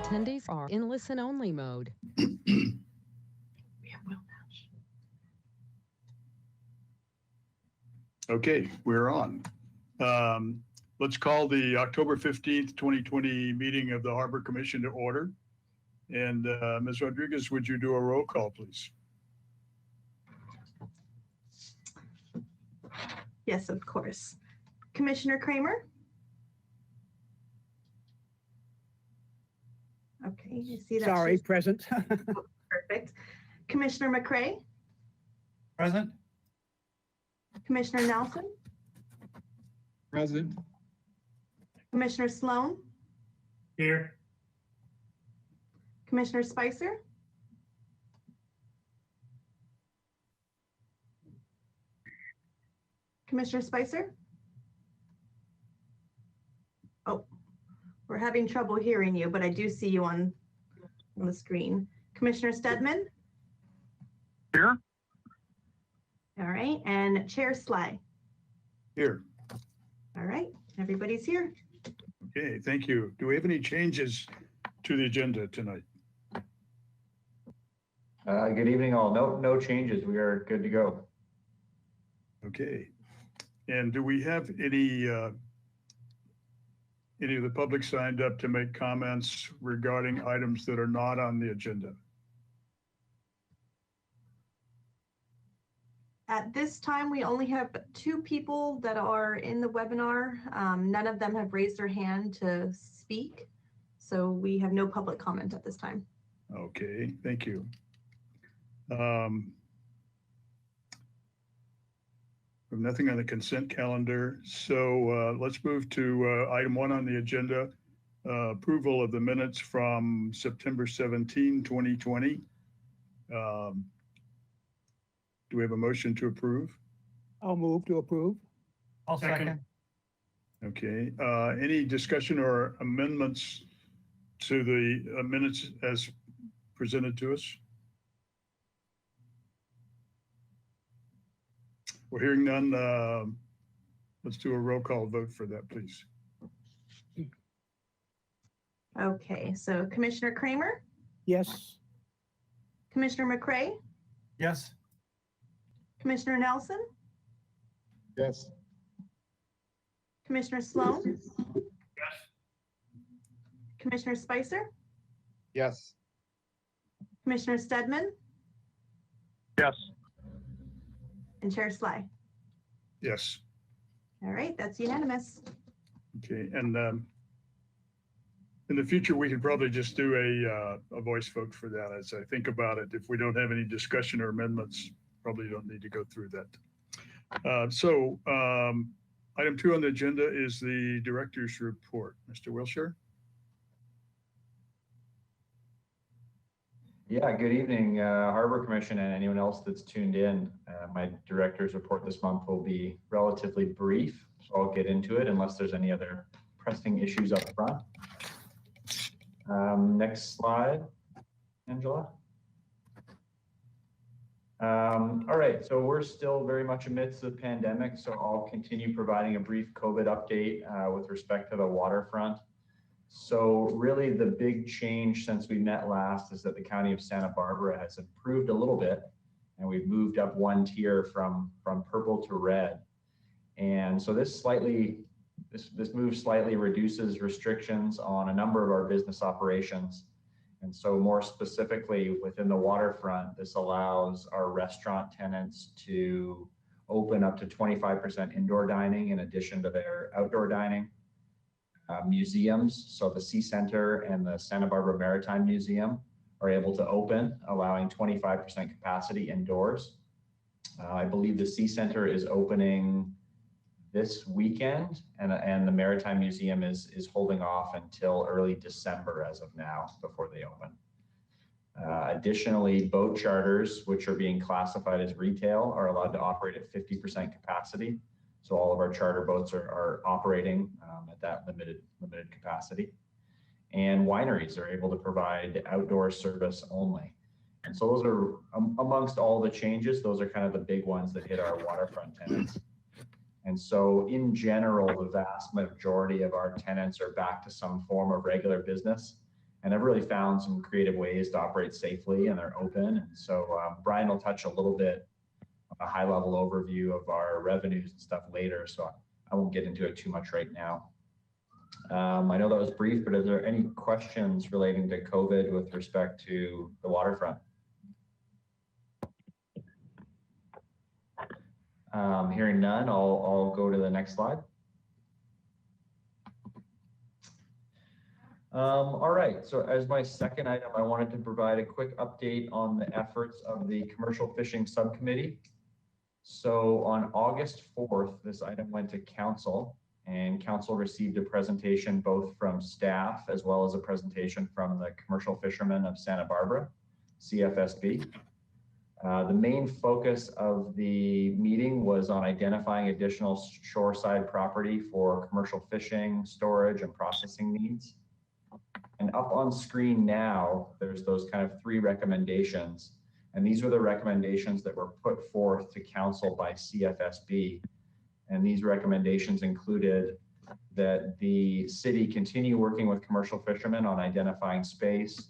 attendees are in listen-only mode. Okay, we're on. Let's call the October 15th, 2020 meeting of the Harbor Commission to order. And Ms. Rodriguez, would you do a roll call, please? Yes, of course. Commissioner Kramer? Okay, I see that. Sorry, present. Perfect. Commissioner McCray? Present. Commissioner Nelson? Present. Commissioner Sloan? Here. Commissioner Spicer? Commissioner Spicer? Oh, we're having trouble hearing you, but I do see you on the screen. Commissioner Stedman? Here. All right, and Chair Sly? Here. All right, everybody's here. Okay, thank you. Do we have any changes to the agenda tonight? Good evening, all. No changes. We are good to go. Okay. And do we have any of the public signed up to make comments regarding items that are not on the agenda? At this time, we only have 2 people that are in the webinar. None of them have raised their hand to speak, so we have no public comment at this time. Okay, thank you. We have nothing on the consent calendar, so let's move to item 1 on the agenda, approval of the minutes from September 17, 2020. Do we have a motion to approve? I'll move to approve. I'll second. Okay, any discussion or amendments to the minutes as presented to us? We're hearing none. Let's do a roll call vote for that, please. Okay, so Commissioner Kramer, Yes. Commissioner McCray, Yes. Commissioner Nelson, Yes. Commissioner Sloan, Yes. Commissioner Spicer, Yes. Commissioner Stedman, Yes. and Chair Sly. Yes. All right, that's unanimous. Okay, and in the future, we could probably just do a voice vote for that as I think about it. If we don't have any discussion or amendments, probably don't need to go through that. So item 2 on the agenda is the director's report. Mr. Wilshire? Yeah, good evening, Harbor Commission and anyone else that's tuned in. My director's report this month will be relatively brief, so I'll get into it unless there's any other pressing issues up front. Next slide, Angela. All right, so we're still very much amidst the pandemic, so I'll continue providing a brief COVID update with respect to the waterfront. So really the big change since we met last is that the County of Santa Barbara has improved a little bit, and we've moved up 1 tier from purple to red. And so this move slightly reduces restrictions on a number of our business operations. And so more specifically within the waterfront, this allows our restaurant tenants to open up to 25% indoor dining in addition to their outdoor dining. Museums, so the Sea Center and the Santa Barbara Maritime Museum are able to open, allowing 25% capacity indoors. I believe the Sea Center is opening this weekend, and the Maritime Museum is holding off until early December as of now before they open. Additionally, boat charters, which are being classified as retail, are allowed to operate at 50% capacity. So all of our charter boats are operating at that limited capacity. And wineries are able to provide outdoor service only. And so those are, amongst all the changes, those are kind of the big ones that hit our waterfront tenants. And so in general, the vast majority of our tenants are back to some form of regular business. and have really found some creative ways to operate safely, and they're open. And so Brian will touch a little bit, a high level overview of our revenues and stuff later. So I won't get into it too much right now. I know that was brief, but are there any questions relating to COVID with respect to the waterfront? Hearing none, I'll go to the next slide. All right, so as my second item, I wanted to provide a quick update on the efforts of the Commercial Fishing Subcommittee. So on August 4th, this item went to council, and council received a presentation both from staff as well as a presentation from the Commercial Fishermen of Santa Barbara, CFSB. The main focus of the meeting was on identifying additional shoreside property for commercial fishing, storage, and processing needs. And up on screen now, there's those kind of 3 recommendations. And these were the recommendations that were put forth to council by CFSB. And these recommendations included that the city continue working with commercial fishermen on identifying space,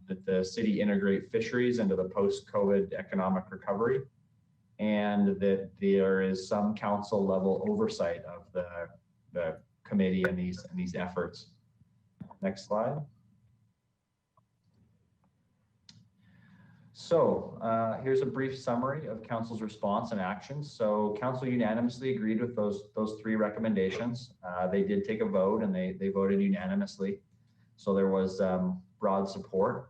that the city integrate fisheries into the post-COVID economic recovery, and that there is some council level oversight of the committee and these efforts. Next slide. So here's a brief summary of council's response and actions. So council unanimously agreed with those 3 recommendations. They did take a vote, and they voted unanimously. So there was broad support.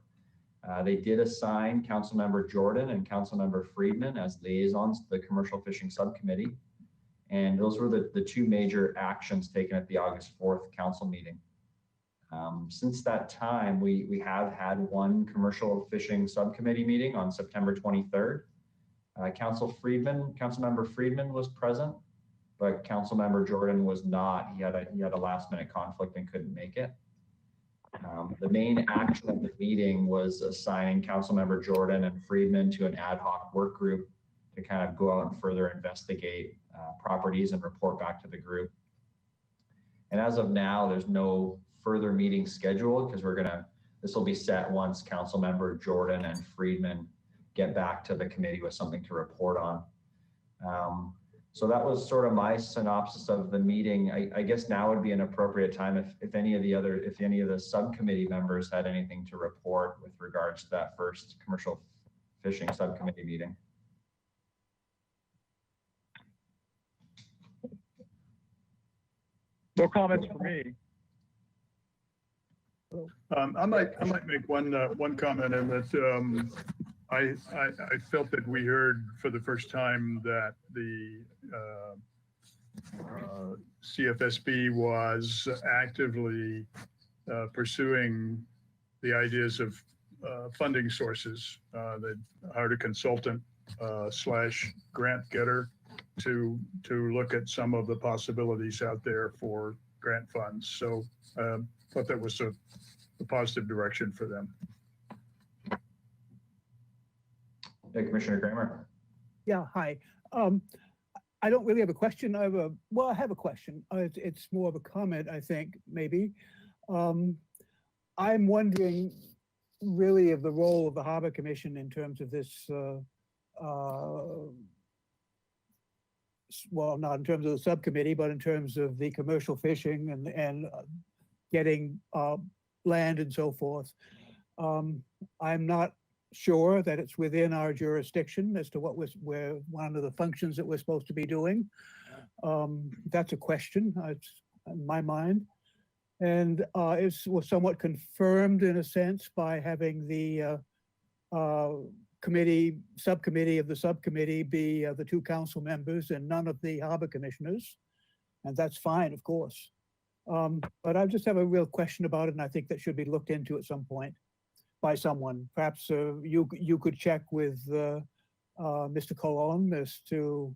They did assign Councilmember Jordan and Councilmember Friedman as liaisons to the Commercial Fishing Subcommittee. And those were the 2 major actions taken at the August 4th council meeting. Since that time, we have had 1 Commercial Fishing Subcommittee meeting on September 23rd. Councilmember Friedman was present, but Councilmember Jordan was not. He had a last-minute conflict and couldn't make it. The main action of the meeting was assigning Councilmember Jordan and Friedman to an ad hoc work group to kind of go out and further investigate properties and report back to the group. And as of now, there's no further meeting scheduled because this will be set once Councilmember Jordan and Friedman get back to the committee with something to report on. So that was sort of my synopsis of the meeting. I guess now would be an appropriate time if any of the subcommittee members had anything to report with regards to that first Commercial Fishing Subcommittee meeting. No comments for me. I might make one comment in that I felt that we heard for the first time that the CFSB was actively pursuing the ideas of funding sources. They hired a consultant / grant getter to look at some of the possibilities out there for grant funds. So thought that was a positive direction for them. Yeah, Commissioner Kramer. Yeah, hi. I don't really have a question. I have a question. It's more of a comment, I think, maybe. I'm wondering really of the role of the Harbor Commission in terms of this, well, not in terms of the subcommittee, but in terms of the commercial fishing and getting land and so forth. I'm not sure that it's within our jurisdiction as to where one of the functions that we're supposed to be doing. That's a question. It's in my mind. And it was somewhat confirmed in a sense by having the subcommittee of the subcommittee be the 2 council members and none of the harbor commissioners. And that's fine, of course. But I just have a real question about it, and I think that should be looked into at some point by someone. Perhaps you could check with Mr. Colon as to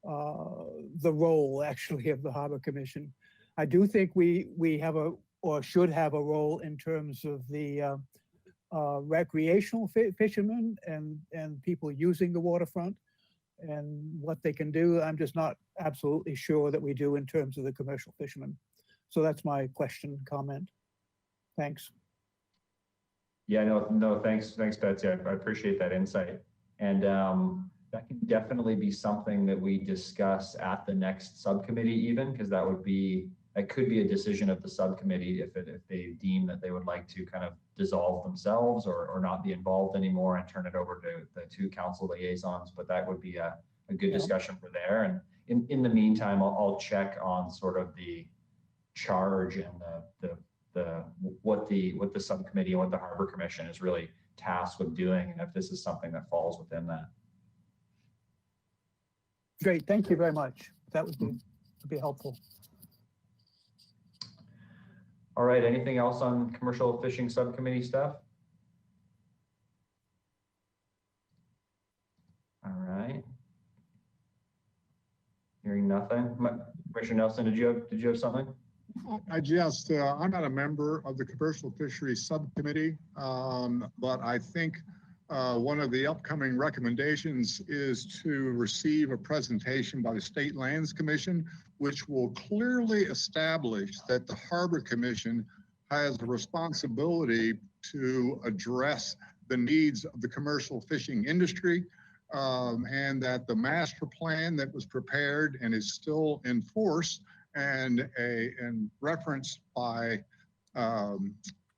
the role actually of the Harbor Commission. I do think we have or should have a role in terms of the recreational fishermen and people using the waterfront and what they can do. I'm just not absolutely sure that we do in terms of the commercial fishermen. So that's my question, comment. Thanks. Yeah, no, thanks, Betsy. I appreciate that insight. And that can definitely be something that we discuss at the next subcommittee even, because that could be a decision of the subcommittee if they deem that they would like to kind of dissolve themselves or not be involved anymore and turn it over to the two council liaisons. But that would be a good discussion for there. And in the meantime, I'll check on sort of the charge and what the subcommittee and what the Harbor Commission is really tasked with doing, and if this is something that falls within that. Great, thank you very much. That would be helpful. All right, anything else on commercial fishing subcommittee stuff? All right. Hearing nothing. Commissioner Nelson, did you have something? I'm not a member of the commercial fisheries subcommittee, but I think one of the upcoming recommendations is to receive a presentation by the State Lands Commission, which will clearly establish that the Harbor Commission has a responsibility to address the needs of the commercial fishing industry, and that the master plan that was prepared and is still in force and referenced by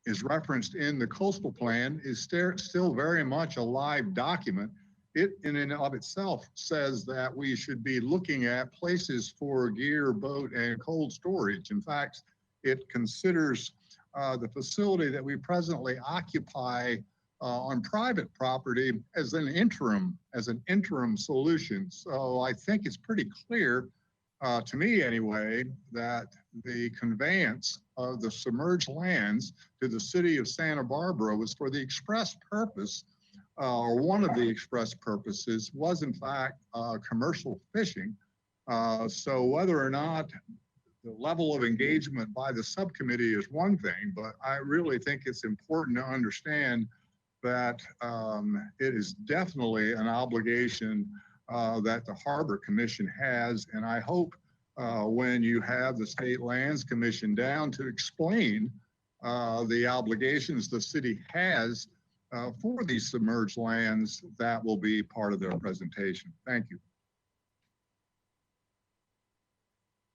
is referenced in the coastal plan is still very much a live document. It in and of itself says that we should be looking at places for gear, boat, and cold storage. In fact, it considers the facility that we presently occupy on private property as an interim solution. So I think it's pretty clear, to me anyway, that the conveyance of the submerged lands to the city of Santa Barbara was for the express purpose, or one of the express purposes was in fact commercial fishing. So whether or not the level of engagement by the subcommittee is one thing, but I really think it's important to understand that it is definitely an obligation that the Harbor Commission has. And I hope when you have the State Lands Commission down to explain the obligations the city has for these submerged lands, that will be part of their presentation. Thank you.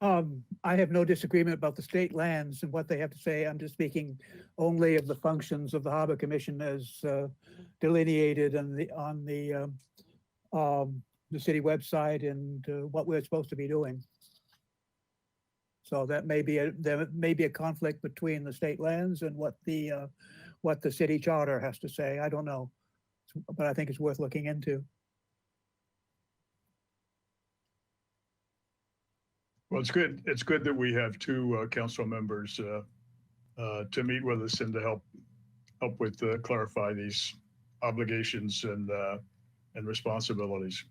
I have no disagreement about the state lands and what they have to say. I'm just speaking only of the functions of the Harbor Commission as delineated on the city website and what we're supposed to be doing. So that there may be a conflict between the state lands and what the city charter has to say. I don't know, but I think it's worth looking into. Well, it's good. It's good that we have two council members to meet with us and to help with clarify these obligations and responsibilities.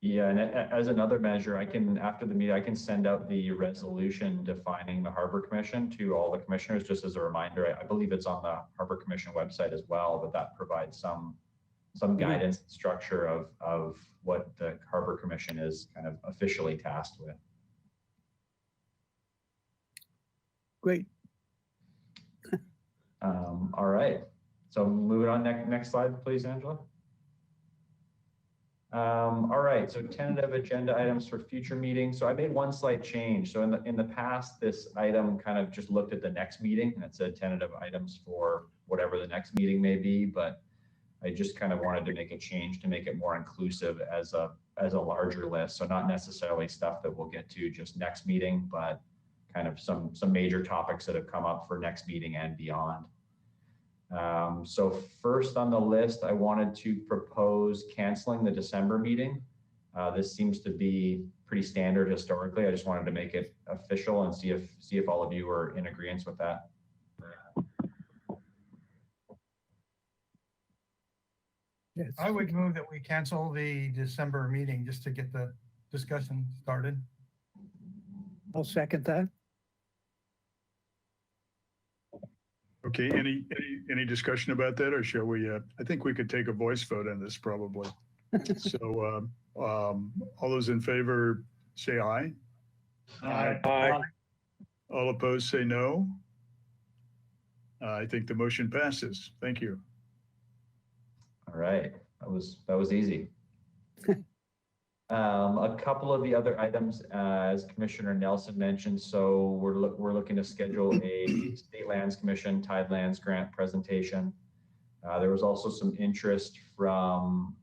Yeah, and as another measure, after the meeting, I can send out the resolution defining the Harbor Commission to all the commissioners, just as a reminder. I believe it's on the Harbor Commission website as well, but that provides some guidance and structure of what the Harbor Commission is kind of officially tasked with. Great. All right. So moving on, next slide, please, Angela. All right, so tentative agenda items for future meetings. So I made one slight change. So in the past, this item kind of just looked at the next meeting and it said tentative items for whatever the next meeting may be, but I just kind of wanted to make a change to make it more inclusive as a larger list. So not necessarily stuff that we'll get to just next meeting, but kind of some major topics that have come up for next meeting and beyond. So first on the list, I wanted to propose canceling the December meeting. This seems to be pretty standard historically. I just wanted to make it official and see if all of you are in agreement with that. Yes. I would move that we cancel the December meeting just to get the discussion started. I'll second that. Okay, any discussion about that, or shall we? I think we could take a voice vote on this probably. So all those in favor say aye. Aye. All opposed say no. I think the motion passes. Thank you. All right, that was easy. A couple of the other items, as Commissioner Nelson mentioned, so we're looking to schedule a State Lands Commission Tidelands grant presentation. There was also some interest from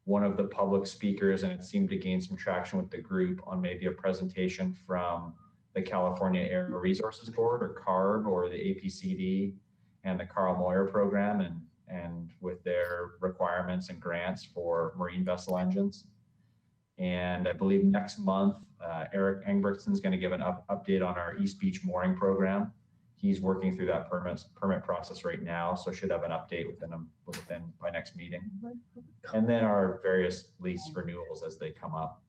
one of the public speakers, and it seemed to gain some traction with the group on maybe a presentation from the California Area Resources Board, or CARB, or the APCD, and the Carl Moyer program, and with their requirements and grants for marine vessel engines. And I believe next month, Eric Engbertson is going to give an update on our East Beach mooring program. He's working through that permit process right now, so should have an update within by next meeting. And then our various lease renewals as they come up.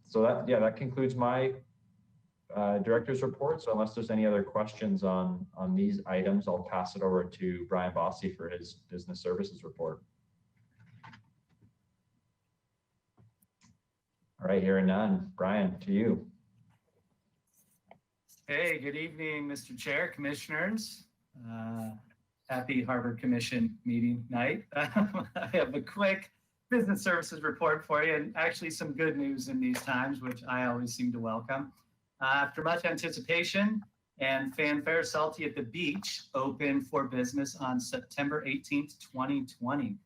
So that concludes my director's report. So unless there's any other questions on these items, I'll pass it over to Brian Bossy for his business services report. All right, hearing none. Brian, to you. Hey, good evening, Mr. Chair, Commissioners. Happy Harbor Commission meeting night. I have a quick business services report for you, and actually some good news in these times, which I always seem to welcome. After much anticipation and fanfare, Salty at the Beach opened for business on September 18th, 2020.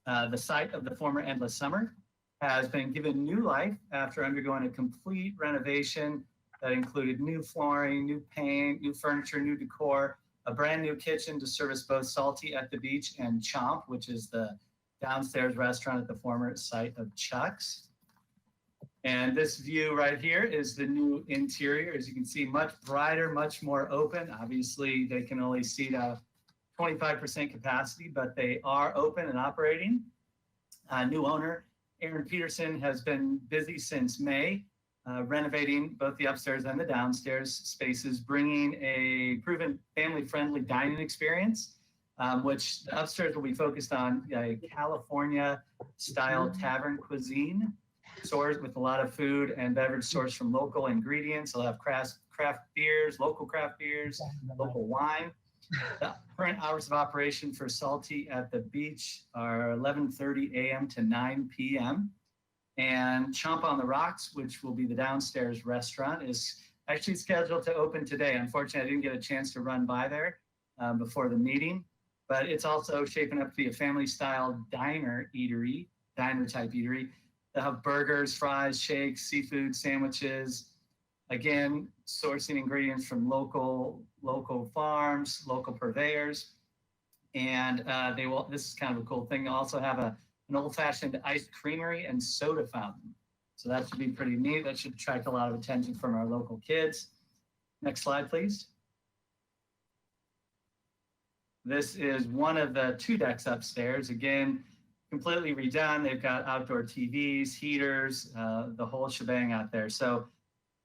The site of the former Endless Summer has been given new life after undergoing a complete renovation that included new flooring, new paint, new furniture, new decor, a brand new kitchen to service both Salty at the Beach and Chomp, which is the downstairs restaurant at the former site of Chuck's. And this view right here is the new interior. As you can see, much brighter, much more open. Obviously, they can only seat a 25% capacity, but they are open and operating. New owner, Aaron Peterson, has been busy since May, renovating both the upstairs and the downstairs spaces, bringing a proven family-friendly dining experience, which the upstairs will be focused on a California-style tavern cuisine, sourced with a lot of food and beverage sourced from local ingredients. They'll have craft beers, local craft beers, local wine. The current hours of operation for Salty at the Beach are 11:30 a.m. to 9 p.m. And Chomp on the Rocks, which will be the downstairs restaurant, is actually scheduled to open today. Unfortunately, I didn't get a chance to run by there before the meeting, but it's also shaping up to be a family-style diner type eatery. They'll have burgers, fries, shakes, seafood, sandwiches. Again, sourcing ingredients from local farms, local purveyors. And this is kind of a cool thing. They'll also have an old-fashioned iced creamery and soda fountain. So that should be pretty neat. That should attract a lot of attention from our local kids. Next slide, please. This is one of the 2 decks upstairs. Again, completely redone. They've got outdoor TVs, heaters, the whole shebang out there. So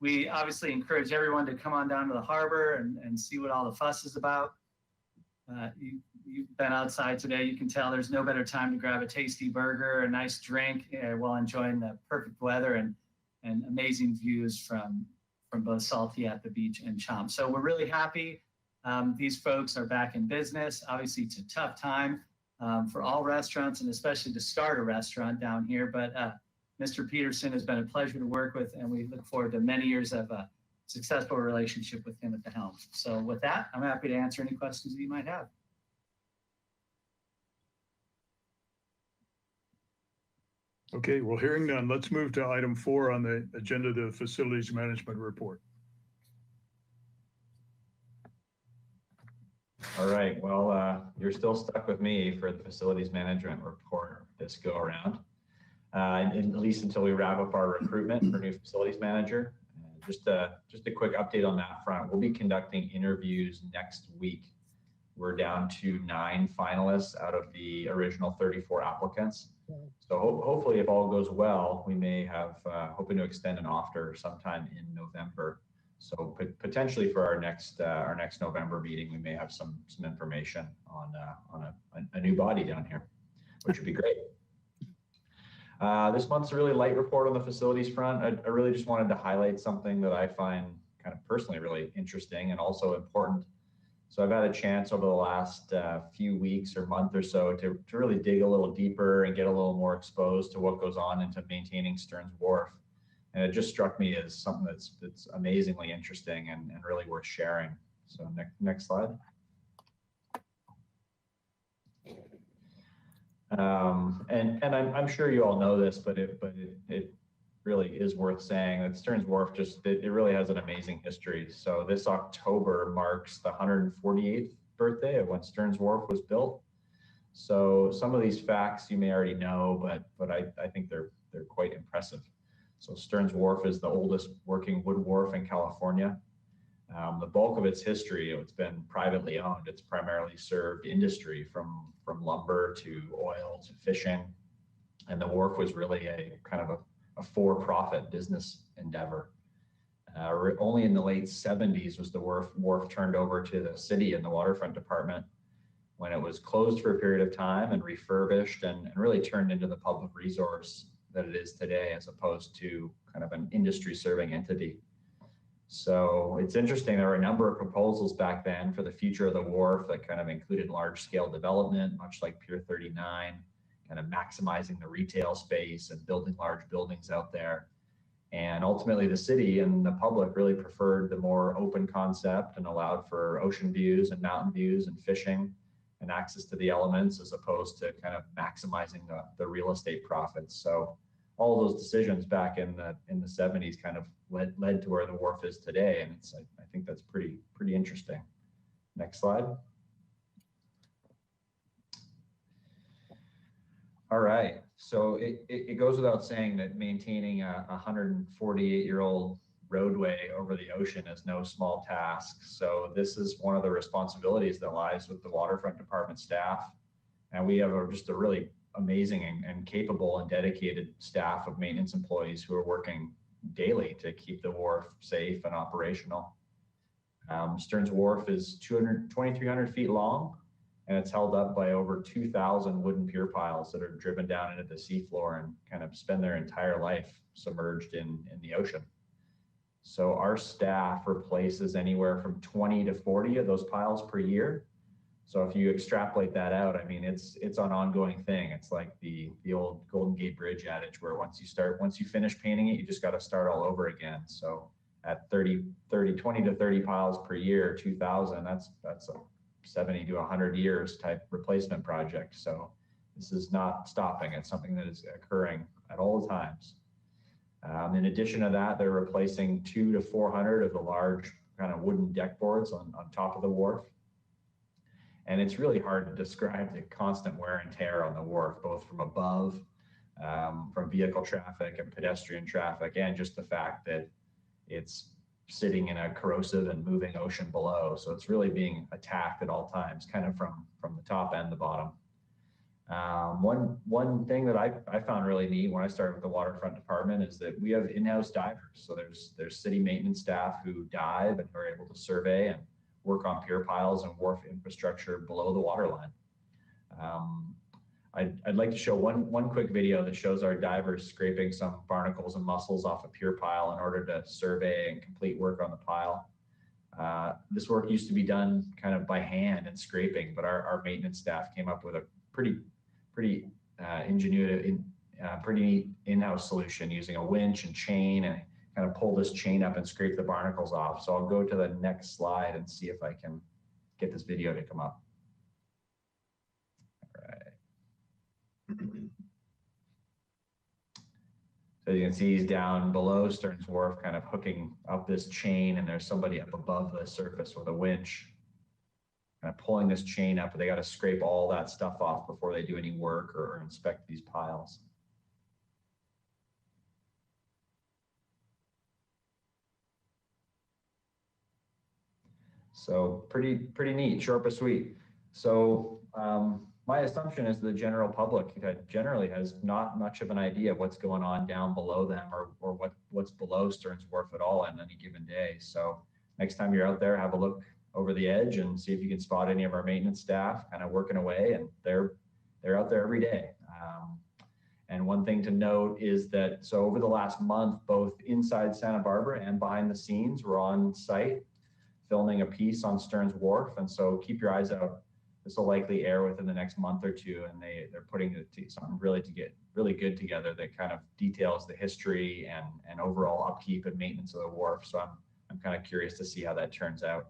we obviously encourage everyone to come on down to the harbor and see what all the fuss is about. You've been outside today. You can tell there's no better time to grab a tasty burger, a nice drink while enjoying the perfect weather and amazing views from both Salty at the Beach and Chomp. So we're really happy. These folks are back in business. Obviously, it's a tough time for all restaurants, and especially to start a restaurant down here. But Mr. Peterson has been a pleasure to work with, and we look forward to many years of a successful relationship with him at the helm. So with that, I'm happy to answer any questions that you might have. Okay, well, hearing none, let's move to item 4 on the agenda, the facilities management report. All right, well, you're still stuck with me for the facilities management report this go around, at least until we wrap up our recruitment for new facilities manager. Just a quick update on that front. We'll be conducting interviews next week. We're down to 9 finalists out of the original 34 applicants. So hopefully, if all goes well, we may have hoping to extend an offer sometime in November. So potentially for our next November meeting, we may have some information on a new body down here, which would be great. This month's a really light report on the facilities front. I really just wanted to highlight something that I find kind of personally really interesting and also important. So I've had a chance over the last few weeks or month or so to really dig a little deeper and get a little more exposed to what goes on into maintaining Stearns Wharf. And it just struck me as something that's amazingly interesting and really worth sharing. So next slide. And I'm sure you all know this, but it really is worth saying that Stearns Wharf it really has an amazing history. So this October marks the 148th birthday of when Stearns Wharf was built. So some of these facts you may already know, but I think they're quite impressive. So Stearns Wharf is the oldest working wood wharf in California. The bulk of its history, it's been privately owned. It's primarily served industry from lumber to oil to fishing. And the wharf was really a kind of a for-profit business endeavor. Only in the late 70s was the wharf turned over to the city and the waterfront department, when it was closed for a period of time and refurbished and really turned into the public resource that it is today, as opposed to kind of an industry serving entity. So it's interesting, there were a number of proposals back then for the future of the wharf that kind of included large scale development, much like Pier 39, kind of maximizing the retail space and building large buildings out there. And ultimately the city and the public really preferred the more open concept and allowed for ocean views and mountain views and fishing and access to the elements, as opposed to kind of maximizing the real estate profits. So all of those decisions back in the 70s kind of led to where the wharf is today. And I think that's pretty interesting. Next slide. All right, so it goes without saying that maintaining a 148-year-old roadway over the ocean is no small task. So this is one of the responsibilities that lies with the waterfront department staff. And we have just a really amazing and capable and dedicated staff of maintenance employees who are working daily to keep the wharf safe and operational. Stearns Wharf is 2,300 feet long, and it's held up by over 2,000 wooden pier piles that are driven down into the seafloor and kind of spend their entire life submerged in the ocean. So our staff replaces anywhere from 20 to 40 of those piles per year. So if you extrapolate that out, I mean, it's an ongoing thing. It's like the old Golden Gate Bridge adage, where once you finish painting it, you just got to start all over again. So at 20 to 30 piles per year, 2,000, that's a 70 to 100 years type replacement project. So this is not stopping. It's something that is occurring at all times. In addition to that, they're replacing 200 to 400 of the large kind of wooden deck boards on top of the wharf. And it's really hard to describe the constant wear and tear on the wharf, both from above, from vehicle traffic and pedestrian traffic, and just the fact that it's sitting in a corrosive and moving ocean below. So it's really being attacked at all times, kind of from the top and the bottom. One thing that I found really neat when I started with the waterfront department is that we have in-house divers. So there's city maintenance staff who dive and are able to survey and work on pier piles and wharf infrastructure below the waterline. I'd like to show one quick video that shows our divers scraping some barnacles and mussels off a pier pile in order to survey and complete work on the pile. This work used to be done kind of by hand and scraping, but our maintenance staff came up with a pretty ingenuitive, pretty neat in-house solution using a winch and chain, and kind of pull this chain up and scrape the barnacles off. So I'll go to the next slide and see if I can get this video to come up. All right. So you can see he's down below Stearns Wharf, kind of hooking up this chain, and there's somebody up above the surface with a winch, kind of pulling this chain up. But they got to scrape all that stuff off before they do any work or inspect these piles. So pretty neat, short but sweet. So my assumption is the general public generally has not much of an idea of what's going on down below them or what's below Stearns Wharf at all on any given day. So next time you're out there, have a look over the edge and see if you can spot any of our maintenance staff kind of working away, and they're out there every day. And one thing to note is that, so over the last month, both inside Santa Barbara and behind the scenes, we're on site filming a piece on Stearns Wharf. And so keep your eyes out. This will likely air within the next month or two, and they're putting something really good together that kind of details the history and overall upkeep and maintenance of the wharf. So I'm kind of curious to see how that turns out.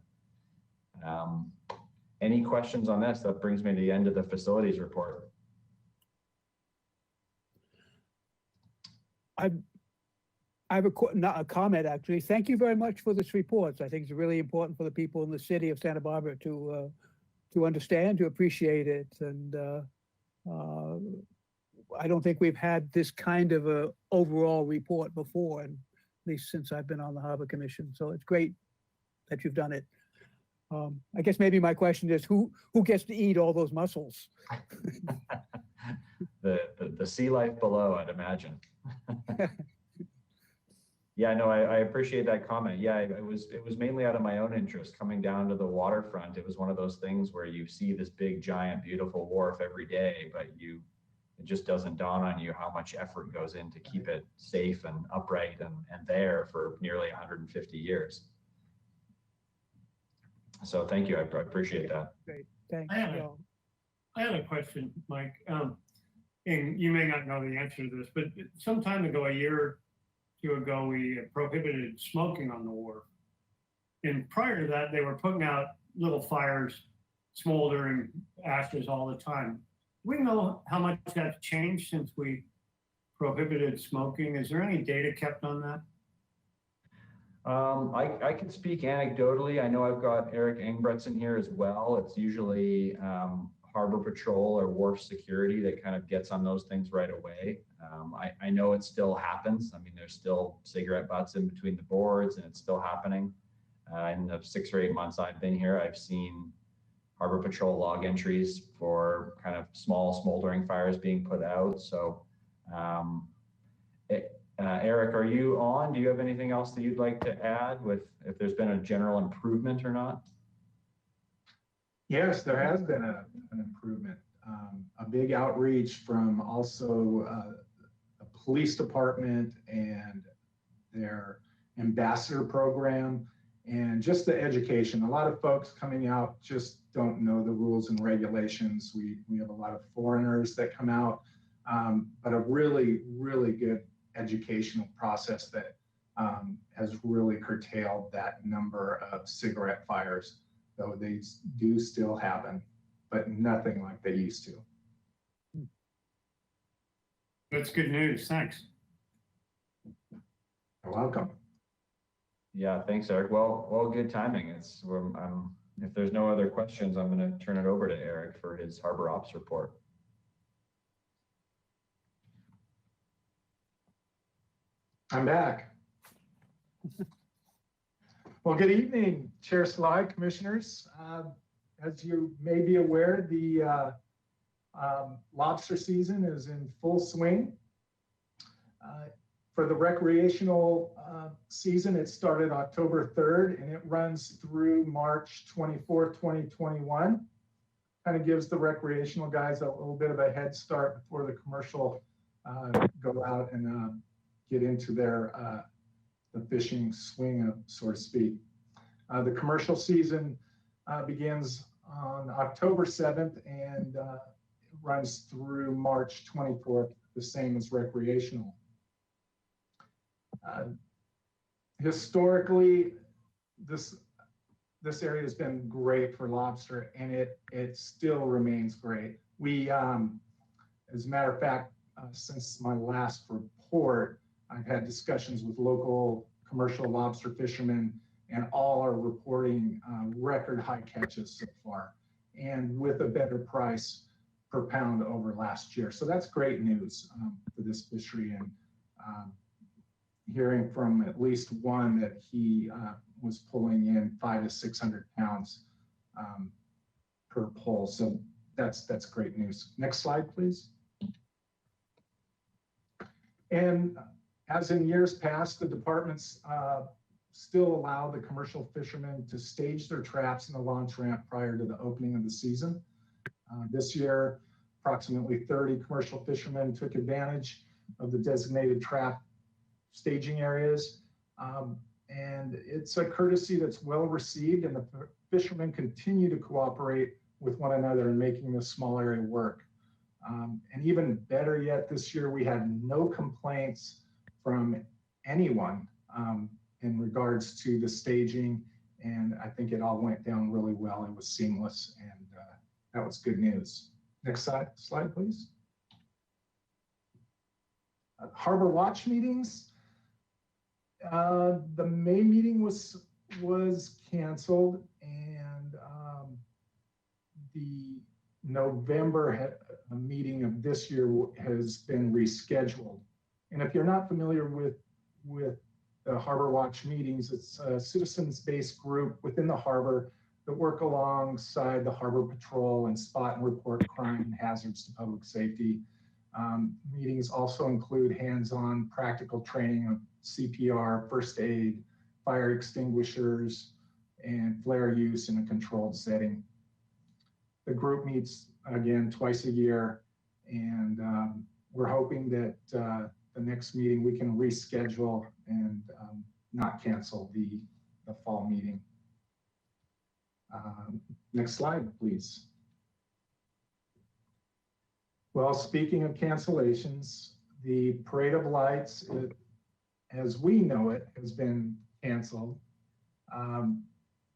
Any questions on this? That brings me to the end of the facilities report. I have not a comment, actually. Thank you very much for this report. I think it's really important for the people in the city of Santa Barbara to understand, to appreciate it. And I don't think we've had this kind of a overall report before, and at least since I've been on the Harbor Commission. So it's great that you've done it. I guess maybe my question is, who gets to eat all those mussels? The sea life below, I'd imagine. Yeah, no, I appreciate that comment. Yeah, it was mainly out of my own interest coming down to the waterfront. It was one of those things where you see this big, giant, beautiful wharf every day, but it just doesn't dawn on you how much effort goes in to keep it safe and upright and there for nearly 150 years. So thank you. I appreciate that. Great, thanks. I have a question, Mike. And you may not know the answer to this, but some time ago, a year or two ago, we prohibited smoking on the wharf. And prior to that, they were putting out little fires, smoldering ashes all the time. Do we know how much that's changed since we prohibited smoking? Is there any data kept on that? I can speak anecdotally. I know I've got Eric Engbretson here as well. It's usually Harbor Patrol or Wharf Security that kind of gets on those things right away. I know it still happens. I mean, there's still cigarette butts in between the boards, and it's still happening. In the 6 or 8 months I've been here, I've seen Harbor Patrol log entries for kind of small smoldering fires being put out. So Eric, are you on? Do you have anything else that you'd like to add with if there's been a general improvement or not? Yes, there has been an improvement. A big outreach from also a police department and their ambassador program, and just the education. A lot of folks coming out just don't know the rules and regulations. We have a lot of foreigners that come out, but a really, really good educational process that has really curtailed that number of cigarette fires, though they do still happen, but nothing like they used to. That's good news. Thanks. You're welcome. Yeah, thanks, Eric. Well, good timing. If there's no other questions, I'm going to turn it over to Eric for his Harbor Ops report. I'm back. Well, good evening, Chair Sly, Commissioners. As you may be aware, the lobster season is in full swing. For the recreational season, it started October 3rd and it runs through March 24th, 2021. Kind of gives the recreational guys a little bit of a head start before the commercial go out and get into their the fishing swing, so to speak. The commercial season begins on October 7th and runs through March 24th, the same as recreational. Historically, this area has been great for lobster, and it still remains great. We, as a matter of fact, since my last report, I've had discussions with local commercial lobster fishermen, and all are reporting record high catches so far, and with a better price per pound over last year. So that's great news for this fishery, and hearing from at least one that he was pulling in 500 to 600 pounds per pull. So that's great news. Next slide, please. And as in years past, the departments still allow the commercial fishermen to stage their traps in the launch ramp prior to the opening of the season. This year, approximately 30 commercial fishermen took advantage of the designated trap staging areas. And it's a courtesy that's well received, and the fishermen continue to cooperate with one another in making this small area work. And even better yet, this year we had no complaints from anyone in regards to the staging, and I think it all went down really well. It was seamless, and that was good news. Next slide, please. Harbor Watch meetings. The May meeting was canceled, and the November meeting of this year has been rescheduled. And if you're not familiar with the Harbor Watch meetings, it's a citizens-based group within the harbor that work alongside the Harbor Patrol and spot and report crime and hazards to public safety. Meetings also include hands-on practical training of CPR, first aid, fire extinguishers, and flare use in a controlled setting. The group meets again twice a year, and we're hoping that the next meeting we can reschedule and not cancel the fall meeting. Next slide, please. Well, speaking of cancellations, the Parade of Lights, as we know it, has been canceled.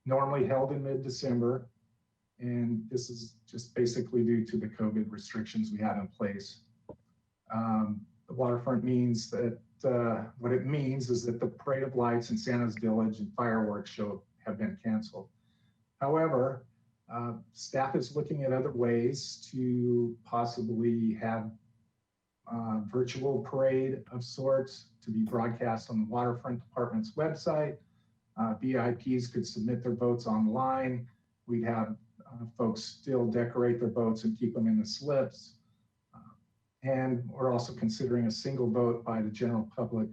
Normally held in mid-December, and this is just basically due to the COVID restrictions we have in place. The waterfront means that what it means is that the Parade of Lights in Santa's Village and fireworks show have been canceled. However, staff is looking at other ways to possibly have a virtual parade of sorts to be broadcast on the Waterfront Department's website. VIPs could submit their votes online. We'd have folks still decorate their boats and keep them in the slips. And we're also considering a single vote by the general public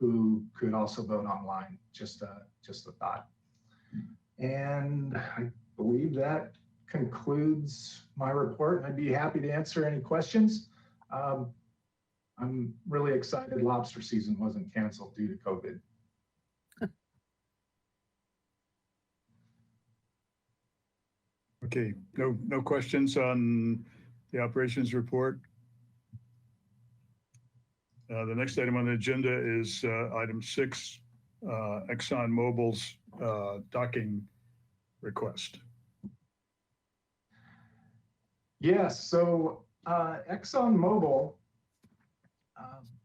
who could also vote online. Just a thought. And I believe that concludes my report. I'd be happy to answer any questions. I'm really excited lobster season wasn't canceled due to COVID. Okay, no questions on the operations report. The next item on the agenda is item 6, ExxonMobil's docking request. Yes, so ExxonMobil,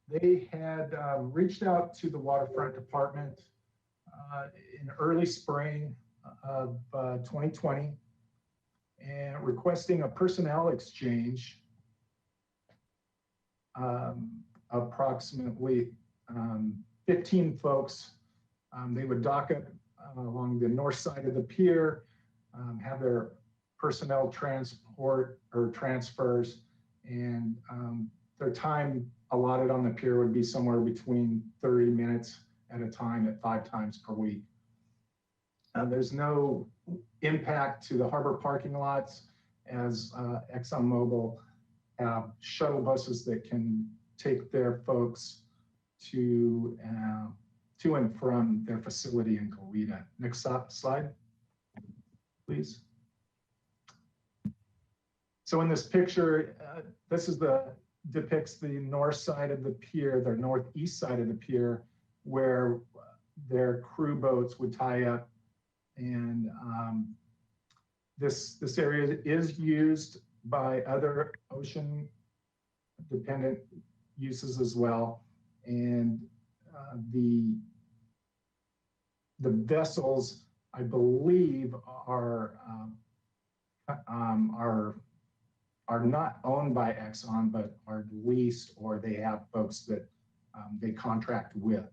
they had reached out to the Waterfront Department in early spring of 2020 and requesting a personnel exchange, approximately 15 folks. They would dock up along the north side of the pier, have their personnel transport or transfers, and their time allotted on the pier would be somewhere between 30 minutes at a time at 5 times per week. There's no impact to the harbor parking lots, as ExxonMobil have shuttle buses that can take their folks to and from their facility in Goleta. Next slide, please. So in this picture, this is depicts the north side of the pier, the northeast side of the pier, where their crew boats would tie up. And this area is used by other ocean dependent uses as well. And the vessels, I believe, are not owned by Exxon, but are leased, or they have folks that they contract with.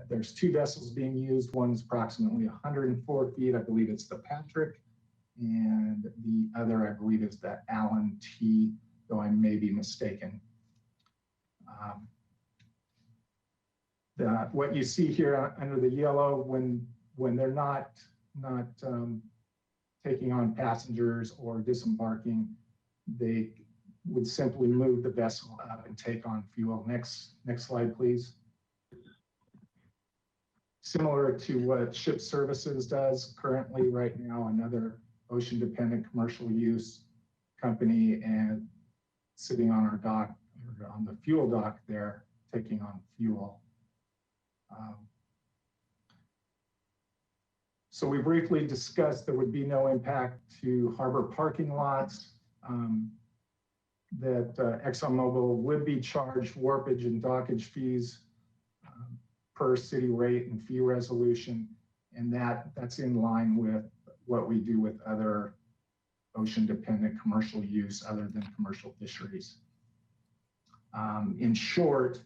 There's 2 vessels being used. One's approximately 104 feet. I believe it's the Patrick, and the other, I believe, is the Allen T, though I may be mistaken. What you see here under the yellow, when they're not taking on passengers or disembarking, they would simply move the vessel up and take on fuel. Next slide, please. Similar to what Ship Services does currently right now, another ocean-dependent commercial use company, and sitting on our dock, or on the fuel dock there, taking on fuel. So we briefly discussed there would be no impact to harbor parking lots, that ExxonMobil would be charged wharfage and dockage fees per city rate and fee resolution, and that's in line with what we do with other ocean-dependent commercial use other than commercial fisheries. In short,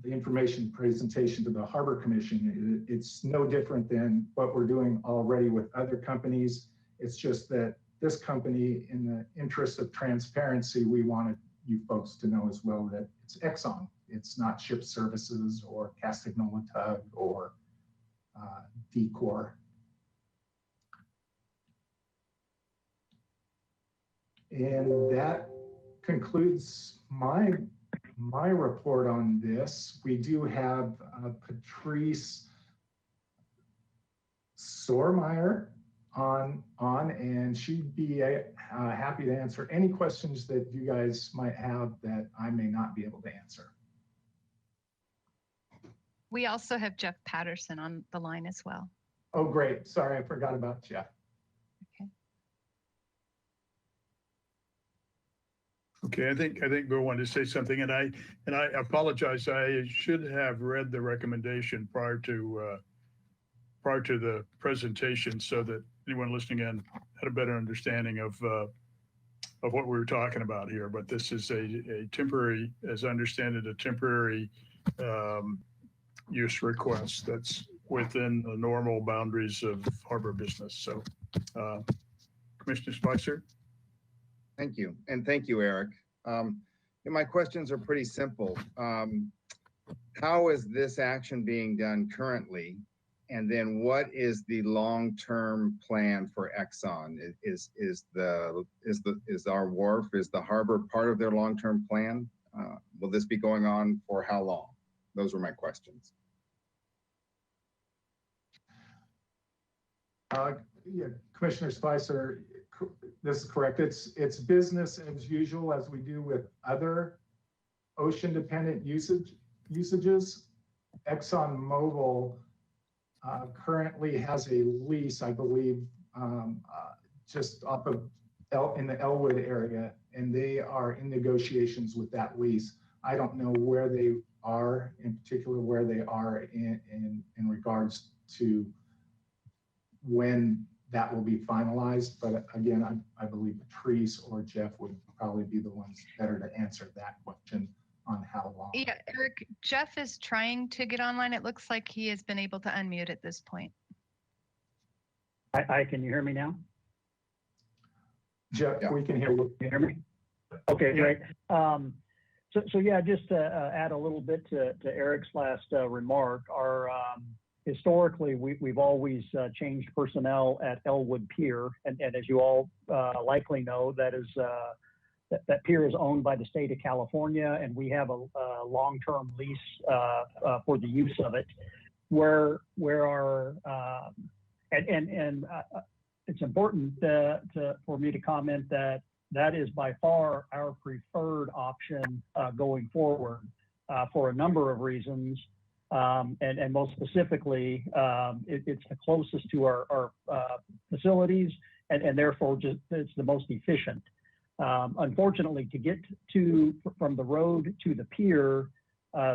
the information presentation to the Harbor Commission, it's no different than what we're doing already with other companies. It's just that this company, in the interest of transparency, we wanted you folks to know as well that it's Exxon. It's not Ship Services or Castagnola Tug or Decor. And that concludes my report on this. We do have Patrice Sormeyer on, and she'd be happy to answer any questions that you guys might have that I may not be able to answer. We also have Jeff Patterson on the line as well. Oh, great. Sorry, I forgot about Jeff. Okay, I think Bill wanted to say something, and I apologize. I should have read the recommendation prior to the presentation, so that anyone listening in had a better understanding of what we were talking about here. But this is a temporary, as I understand it, a temporary use request that's within the normal boundaries of harbor business. So, Commissioner Spicer. Thank you. And thank you, Eric. My questions are pretty simple. How is this action being done currently? And then what is the long-term plan for Exxon? Is our wharf, is the harbor part of their long-term plan? Will this be going on for how long? Those were my questions. Yeah, Commissioner Spicer, this is correct. It's business as usual, as we do with other ocean-dependent usages. ExxonMobil currently has a lease, I believe, just off of in the Elwood area, and they are in negotiations with that lease. I don't know where they are, in particular, where they are in regards to when that will be finalized. But again, I believe Patrice or Jeff would probably be the ones better to answer that question on how long. Yeah, Eric, Jeff is trying to get online. It looks like he has been able to unmute at this point. Can you hear me now? Jeff, yeah. We can hear you. Can you hear me? Okay, yeah. Great. So yeah, just to add a little bit to Eric's last remark, our historically, we've always changed personnel at Elwood Pier, and as you all likely know, that pier is owned by the state of California, and we have a long-term lease for the use of it. Where our it's important for me to comment that is by far our preferred option going forward for a number of reasons. And most specifically, it's the closest to our facilities, and therefore it's the most efficient. Unfortunately, to get from the road to the pier,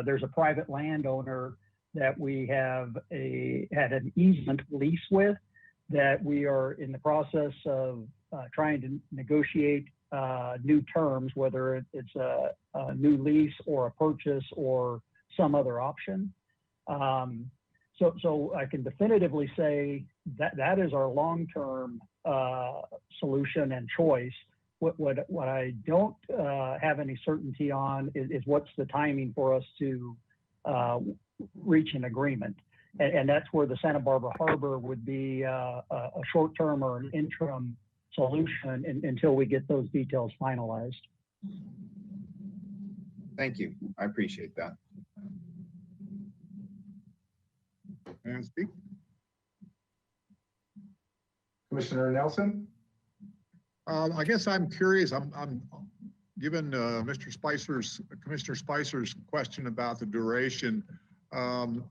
there's a private landowner that we had an easement lease with, that we are in the process of trying to negotiate new terms, whether it's a new lease or a purchase or some other option. So I can definitively say that is our long-term solution and choice. What I don't have any certainty on is what's the timing for us to reach an agreement. And that's where the Santa Barbara Harbor would be a short-term or an interim solution until we get those details finalized. Thank you. I appreciate that. And speak. Commissioner Nelson? I guess I'm curious, I'm given Commissioner Spicer's question about the duration.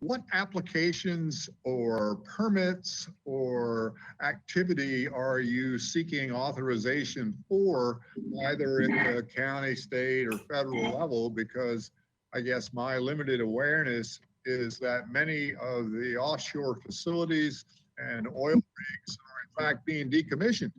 What applications or permits or activity are you seeking authorization for, either in the county, state, or federal level? Because I guess my limited awareness is that many of the offshore facilities and oil rigs are in fact being decommissioned.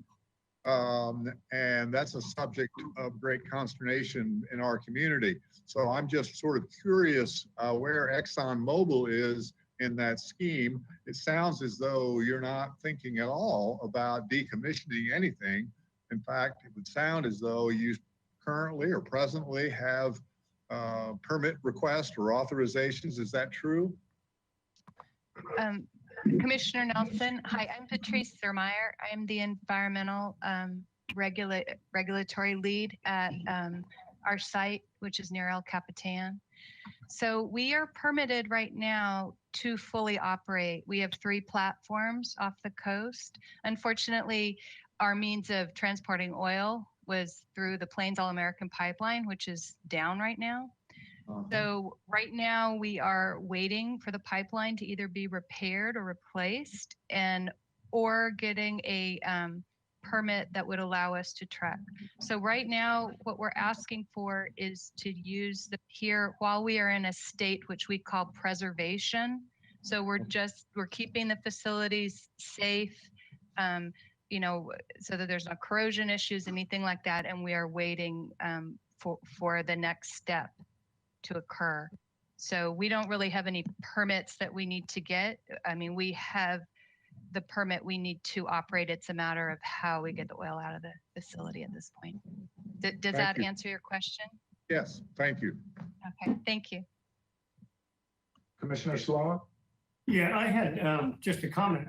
And that's a subject of great consternation in our community. So I'm just sort of curious where ExxonMobil is in that scheme. It sounds as though you're not thinking at all about decommissioning anything. In fact, it would sound as though you currently or presently have permit requests or authorizations. Is that true? Commissioner Nelson, hi, I'm Patrice Thurmeyer. I'm the environmental regulatory lead at our site, which is near El Capitan. So we are permitted right now to fully operate. We have 3 platforms off the coast. Unfortunately, our means of transporting oil was through the Plains All American pipeline, which is down right now. So right now we are waiting for the pipeline to either be repaired or replaced, or getting a permit that would allow us to truck. So right now what we're asking for is to use the pier while we are in a state which we call preservation. So we're keeping the facilities safe, you know, so that there's no corrosion issues, anything like that, and we are waiting for the next step to occur. So we don't really have any permits that we need to get. I mean, we have the permit we need to operate. It's a matter of how we get the oil out of the facility at this point. Does that answer your question? Yes, thank you. Okay, thank you. Commissioner Sloan? Yeah, I had just a comment.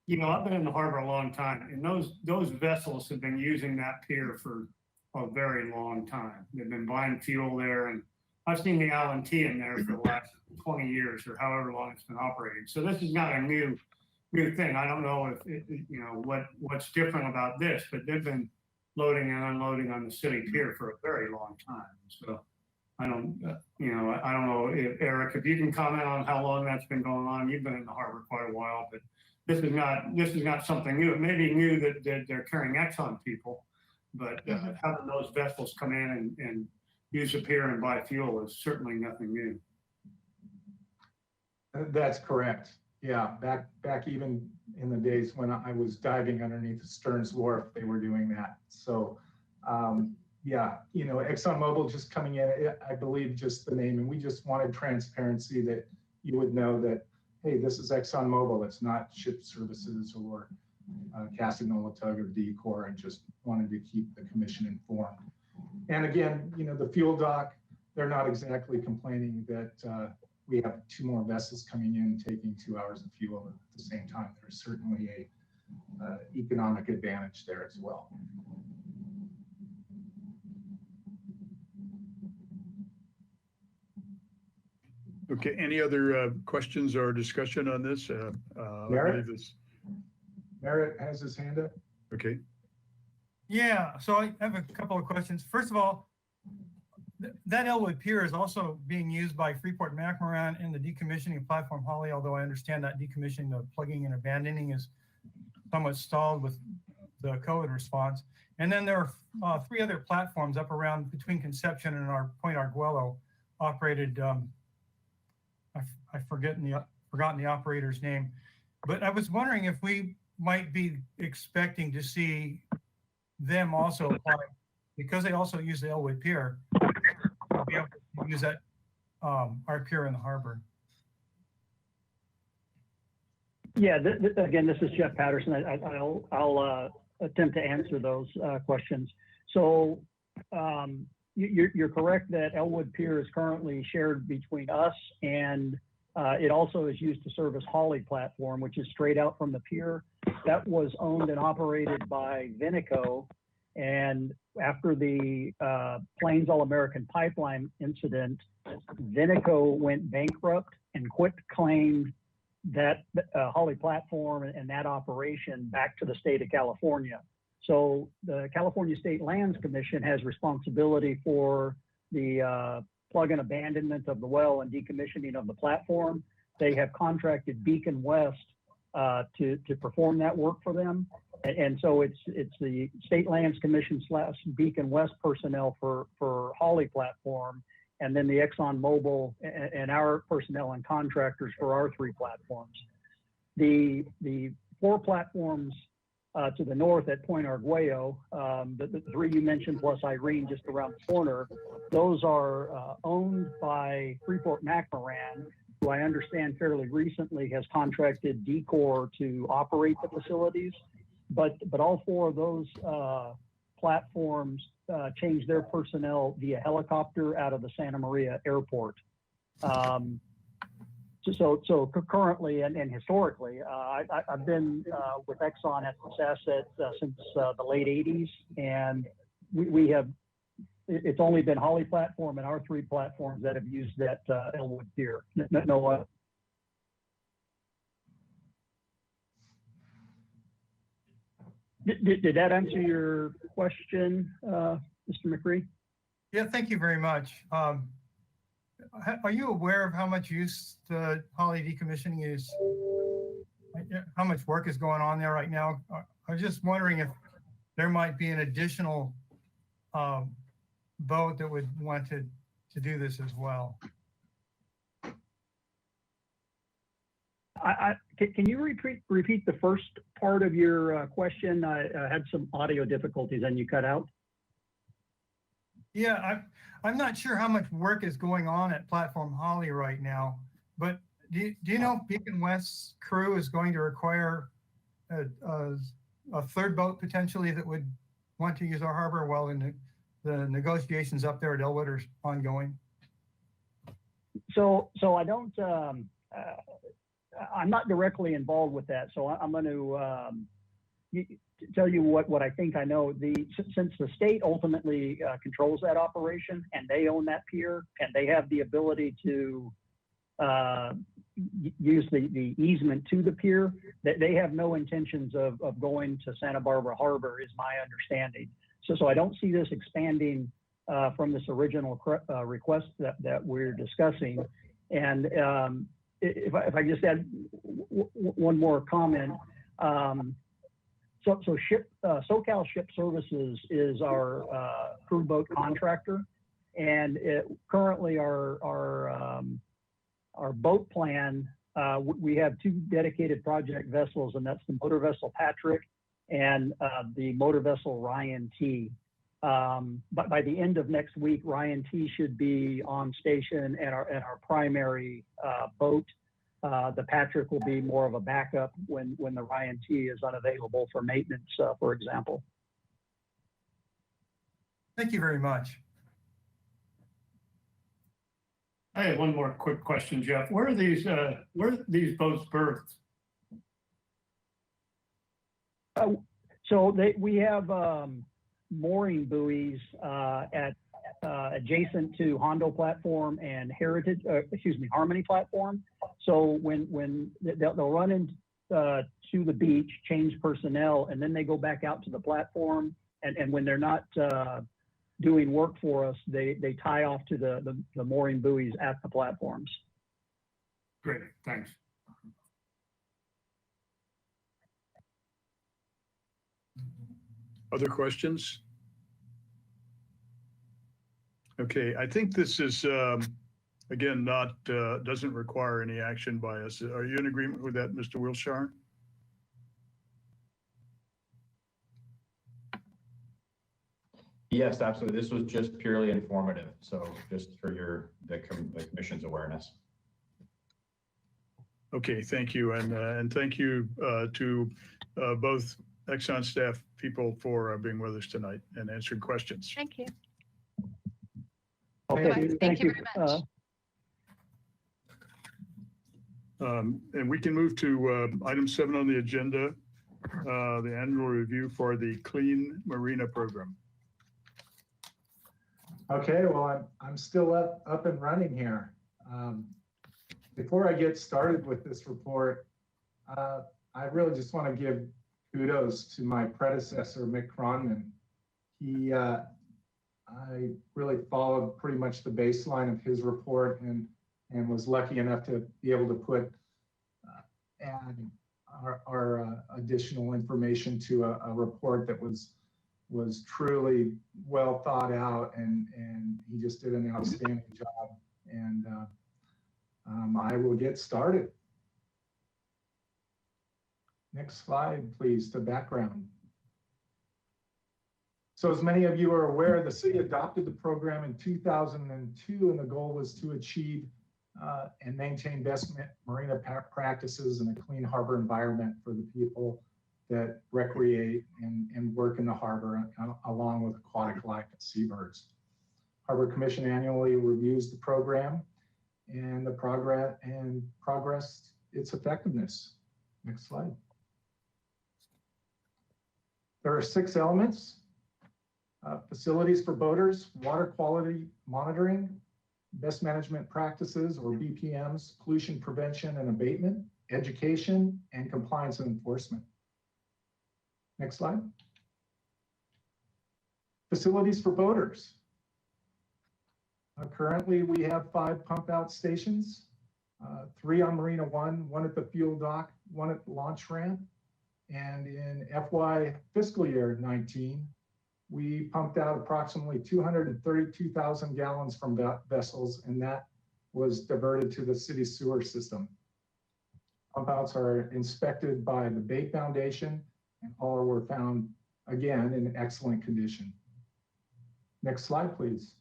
You know, I've been in the harbor a long time, and those vessels have been using that pier for a very long time. They've been buying fuel there, and I've seen the Allen T in there for the last 20 years or however long it's been operating. So this is not a new thing. I don't know if you know what's different about this, but they've been loading and unloading on the city pier for a very long time. So I don't, you know, I don't know if Eric, if you can comment on how long that's been going on. You've been in the harbor quite a while, but this is not something new. It may be new that they're carrying Exxon people, but having those vessels come in and use the pier and buy fuel is certainly nothing new. That's correct. Yeah, back even in the days when I was diving underneath the Stearns Wharf, they were doing that. So yeah, you know, ExxonMobil just coming in, I believe just the name, and we just wanted transparency that you would know that, hey, this is ExxonMobil. It's not Ship Services or Casanova Tug or Decor, and just wanted to keep the commission informed. And again, you know, the fuel dock, they're not exactly complaining that we have 2 more vessels coming in taking 2 hours of fuel at the same time. There's certainly a economic advantage there as well. Okay, any other questions or discussion on this? Merritt has his hand up. Okay. Yeah, so I have a couple of questions. First of all, that Elwood Pier is also being used by Freeport-McMoRan in the decommissioning of Platform Holly, although I understand that decommissioning, the plugging and abandoning is somewhat stalled with the COVID response. And then there are 3 other platforms up around between Conception and our Point Arguello operated, I've forgotten the operator's name, but I was wondering if we might be expecting to see them also apply, because they also use the Elwood Pier, be able to use that our pier in the harbor. Yeah, again, this is Jeff Patterson. I'll attempt to answer those questions. So you're correct that Elwood Pier is currently shared between us and It also is used to service Holly platform, which is straight out from the pier. That was owned and operated by Vinico. And after the Plains All American Pipeline incident, Vinico went bankrupt and quit claimed that Holly platform and that operation back to the state of California. So the California State Lands Commission has responsibility for the plug and abandonment of the well and decommissioning of the platform. They have contracted Beacon West to perform that work for them. And so it's the State Lands Commission / Beacon West personnel for Holly platform, and then the ExxonMobil and our personnel and contractors for our 3 platforms. The 4 platforms to the north at Point Arguello, the 3 you mentioned plus Irene just around the corner, those are owned by Freeport-McMoRan, who I understand fairly recently has contracted Decor to operate the facilities. But all 4 of those platforms changed their personnel via helicopter out of the Santa Maria airport. So currently and historically, I've been with Exxon at this asset since the late 80s, and we have, it's only been Holly platform and our 3 platforms that have used that Elwood pier. No. Did that answer your question, Mr. McCree? Yeah, thank you very much. Are you aware of how much use the Holly decommissioning is, how much work is going on there right now? I was just wondering if there might be an additional boat that would want to do this as well. Can you repeat the first part of your question? I had some audio difficulties and you cut out. Yeah, I'm not sure how much work is going on at Platform Holly right now, but do you know if Beacon West's crew is going to require a 3rd boat potentially that would want to use our harbor while the negotiations up there at Elwood are ongoing? So I don't, I'm not directly involved with that. So I'm going to tell you what I think I know. Since the state ultimately controls that operation and they own that pier and they have the ability to use the easement to the pier, that they have no intentions of going to Santa Barbara Harbor is my understanding. So I don't see this expanding from this original request that we're discussing. And if I just add one more comment, so SoCal Ship Services is our crew boat contractor, and currently our boat plan, we have 2 dedicated project vessels, and that's the motor vessel Patrick and the motor vessel Ryan T. But by the end of next week, Ryan T should be on station at our primary boat. The Patrick will be more of a backup when the Ryan T is unavailable for maintenance, for example. Thank you very much. I have one more quick question, Jeff. Where are these boats berthed? So we have mooring buoys at adjacent to Hondo platform and Harmony platform. So when they'll run into to the beach, change personnel, and then they go back out to the platform. And when they're not doing work for us, they tie off to the mooring buoys at the platforms. Great, thanks. Other questions? Okay, I think this is, again, doesn't require any action by us. Are you in agreement with that, Mr. Wilshire? Yes, absolutely. This was just purely informative. So just for the commission's awareness. Okay, thank you. And thank you to both Exxon staff people for being with us tonight and answering questions. Thank you. Okay, Thank you very much. And we can move to item 7 on the agenda, the annual review for the Clean Marina Program. Okay, well, I'm still up and running here. Before I get started with this report, I really just want to give kudos to my predecessor, Mick Cronman. I really followed pretty much the baseline of his report and was lucky enough to be able to put add our additional information to a report that was truly well thought out, and he just did an outstanding job. And I will get started. Next slide, please, to background. So as many of you are aware, the city adopted the program in 2002, and the goal was to achieve and maintain best marina practices and a clean harbor environment for the people that recreate and work in the harbor, along with aquatic life and seabirds. Harbor Commission annually reviews the program and the progress its effectiveness. Next slide. There are 6 elements: facilities for boaters, water quality monitoring, best management practices or BPMs, pollution prevention and abatement, education, and compliance and enforcement. Next slide. Facilities for boaters. Currently, we have 5 pump out stations, 3 on Marina 1, 1 at the fuel dock, 1 at the launch ramp. And in FY fiscal year 19, we pumped out approximately 232,000 gallons from vessels, and that was diverted to the city sewer system. Pump outs are inspected by the Bay Foundation, and all were found, again, in excellent condition. Next slide, please.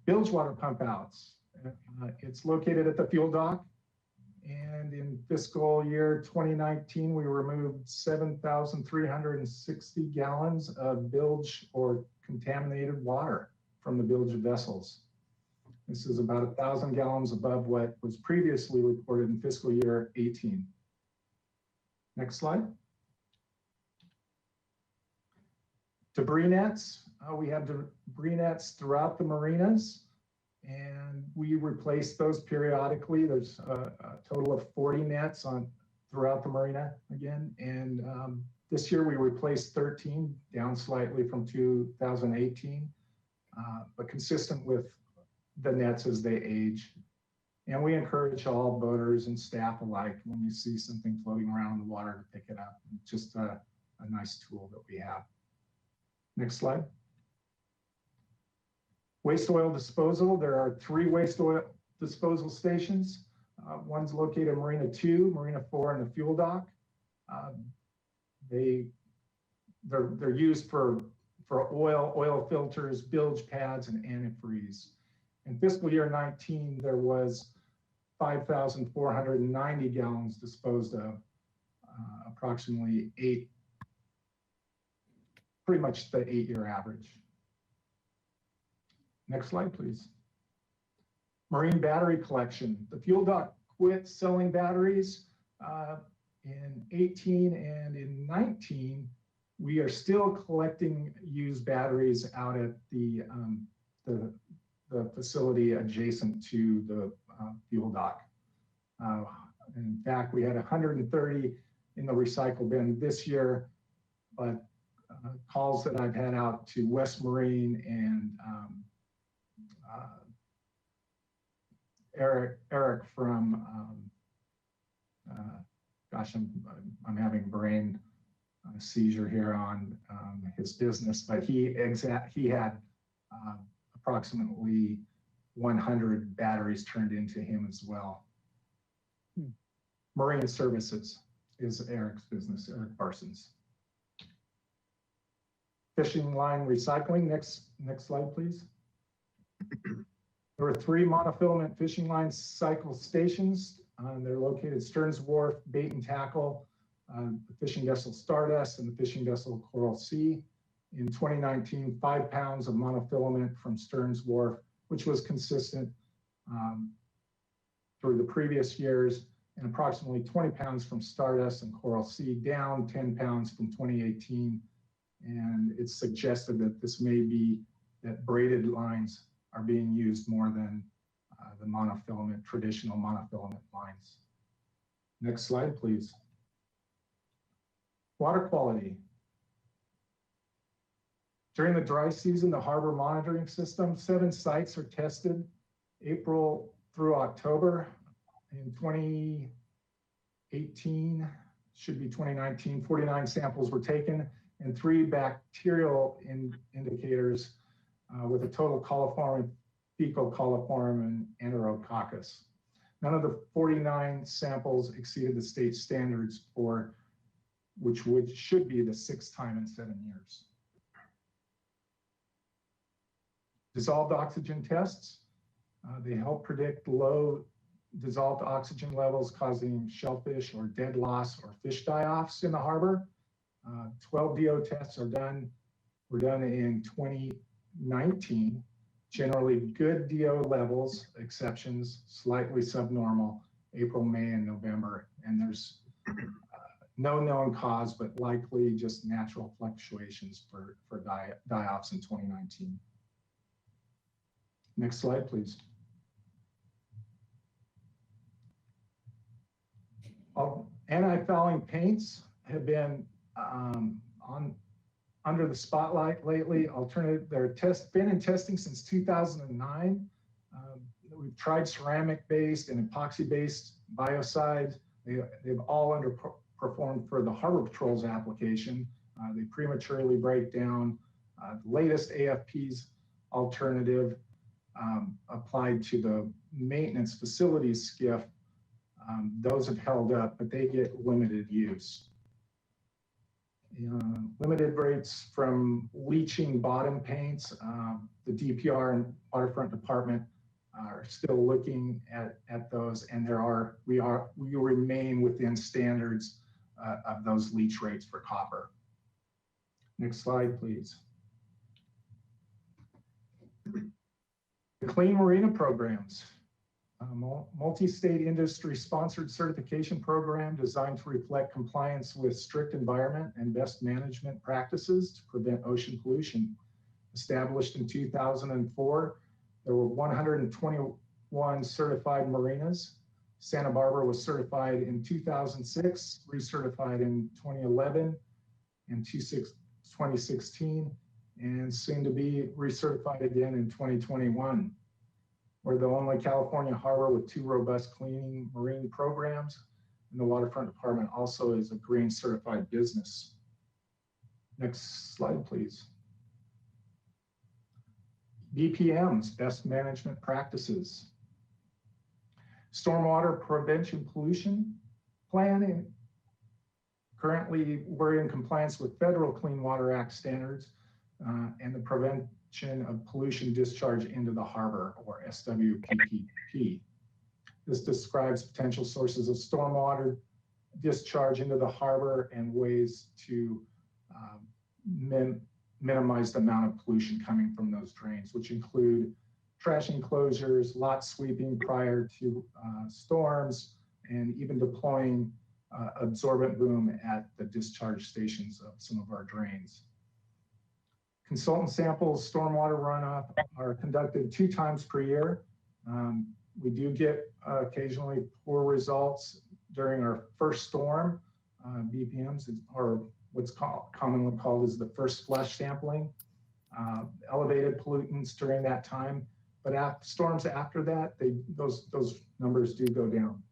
Bilge water pump outs. It's located at the fuel dock. And in fiscal year 2019, we removed 7,360 gallons of bilge or contaminated water from the bilge vessels. This is about 1,000 gallons above what was previously reported in fiscal year 18. Next slide. Debris nets. We have debris nets throughout the marinas, and we replace those periodically. There's a total of 40 nets throughout the marina again. And this year we replaced 13, down slightly from 2018, but consistent with the nets as they age. And we encourage all boaters and staff alike, when you see something floating around in the water, to pick it up. It's just a nice tool that we have. Next slide. Waste oil disposal. There are 3 waste oil disposal stations. One's located in Marina 2, Marina 4, and the fuel dock. They're used for oil filters, bilge pads, and antifreeze. In fiscal year 19, there was 5,490 gallons disposed of, approximately pretty much the 8-year average. Next slide, please. Marine battery collection. The fuel dock quit selling batteries in 18, and in 19, we are still collecting used batteries out at the facility adjacent to the fuel dock. In fact, we had 130 in the recycle bin this year, but calls that I've had out to West Marine and Eric from, gosh, I'm having brain seizure here on his business, but he had approximately 100 batteries turned into him as well. Marine Services is Eric's business, Eric Parsons. Fishing line recycling. Next slide, please. There are 3 monofilament fishing line cycle stations. They're located Stearns Wharf, Bait and Tackle, the fishing vessel Stardust, and the fishing vessel Coral Sea. In 2019, 5 pounds of monofilament from Stearns Wharf, which was consistent through the previous years, and approximately 20 pounds from Stardust and Coral Sea, down 10 pounds from 2018. And it's suggested that this may be that braided lines are being used more than the monofilament, traditional monofilament lines. Next slide, please. Water quality. During the dry season, the harbor monitoring system, 7 sites are tested April through October. In 2018, should be 2019, 49 samples were taken and 3 bacterial indicators with a total coliform, fecal coliform, and enterococcus. None of the 49 samples exceeded the state standards for which should be the 6th time in 7 years. Dissolved oxygen tests. They help predict low dissolved oxygen levels causing shellfish or dead loss or fish die-offs in the harbor. 12 DO tests were done in 2019. Generally good DO levels, exceptions, slightly subnormal, April, May, and November. And there's no known cause, but likely just natural fluctuations for die-offs in 2019. Next slide, please. Anti-fouling paints have been under the spotlight lately. They're been in testing since 2009. We've tried ceramic-based and epoxy-based biocides. They've all underperformed for the Harbor Patrol's application. They prematurely break down. The latest AFP's alternative applied to the maintenance facilities skiff. Those have held up, but they get limited use. Limited rates from leaching bottom paints. The DPR and Waterfront Department are still looking at those, and we remain within standards of those leach rates for copper. Next slide, please. The Clean Marina programs. Multi-state industry-sponsored certification program designed to reflect compliance with strict environment and best management practices to prevent ocean pollution. Established in 2004, there were 121 certified marinas. Santa Barbara was certified in 2006, recertified in 2011 and 2016, and soon to be recertified again in 2021. We're the only California harbor with 2 robust cleaning marine programs, and the Waterfront Department also is a green certified business. Next slide, please. BPMs, best management practices. Stormwater prevention pollution planning. Currently, we're in compliance with Federal Clean Water Act standards and the prevention of pollution discharge into the harbor, or SWPPP. This describes potential sources of stormwater discharge into the harbor and ways to minimize the amount of pollution coming from those drains, which include trash enclosures, lot sweeping prior to storms, and even deploying absorbent boom at the discharge stations of some of our drains. Consultant samples, stormwater runoff are conducted 2 times per year. We do get occasionally poor results during our first storm. BPMs, or what's commonly called is the first flush sampling. Elevated pollutants during that time, but storms after that, those numbers do go down.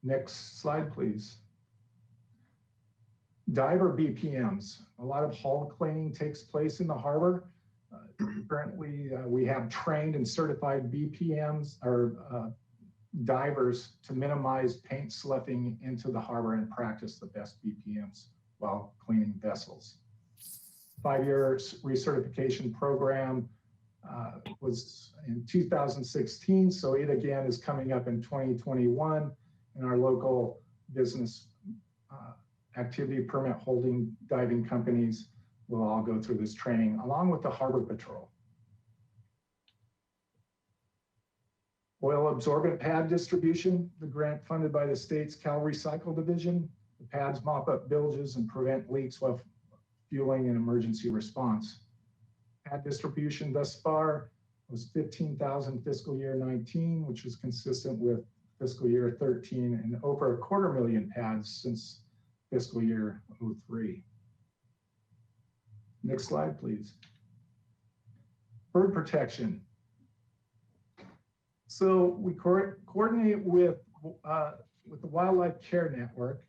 Next slide, please. Diver BPMs. A lot of hull cleaning takes place in the harbor. Currently, we have trained and certified BPMs or divers to minimize paint sloughing into the harbor and practice the best BPMs while cleaning vessels. 5-year recertification program was in 2016, so it again is coming up in 2021, and our local business activity permit holding diving companies will all go through this training along with the Harbor Patrol. Oil absorbent pad distribution, the grant funded by the state's Cal Recycle Division. The pads mop up bilges and prevent leaks while fueling an emergency response. Pad distribution thus far was 15,000 fiscal year 19, which is consistent with fiscal year 13, and over 250,000 pads since fiscal year 03. Next slide, please. Bird protection. So we coordinate with the Wildlife Care Network,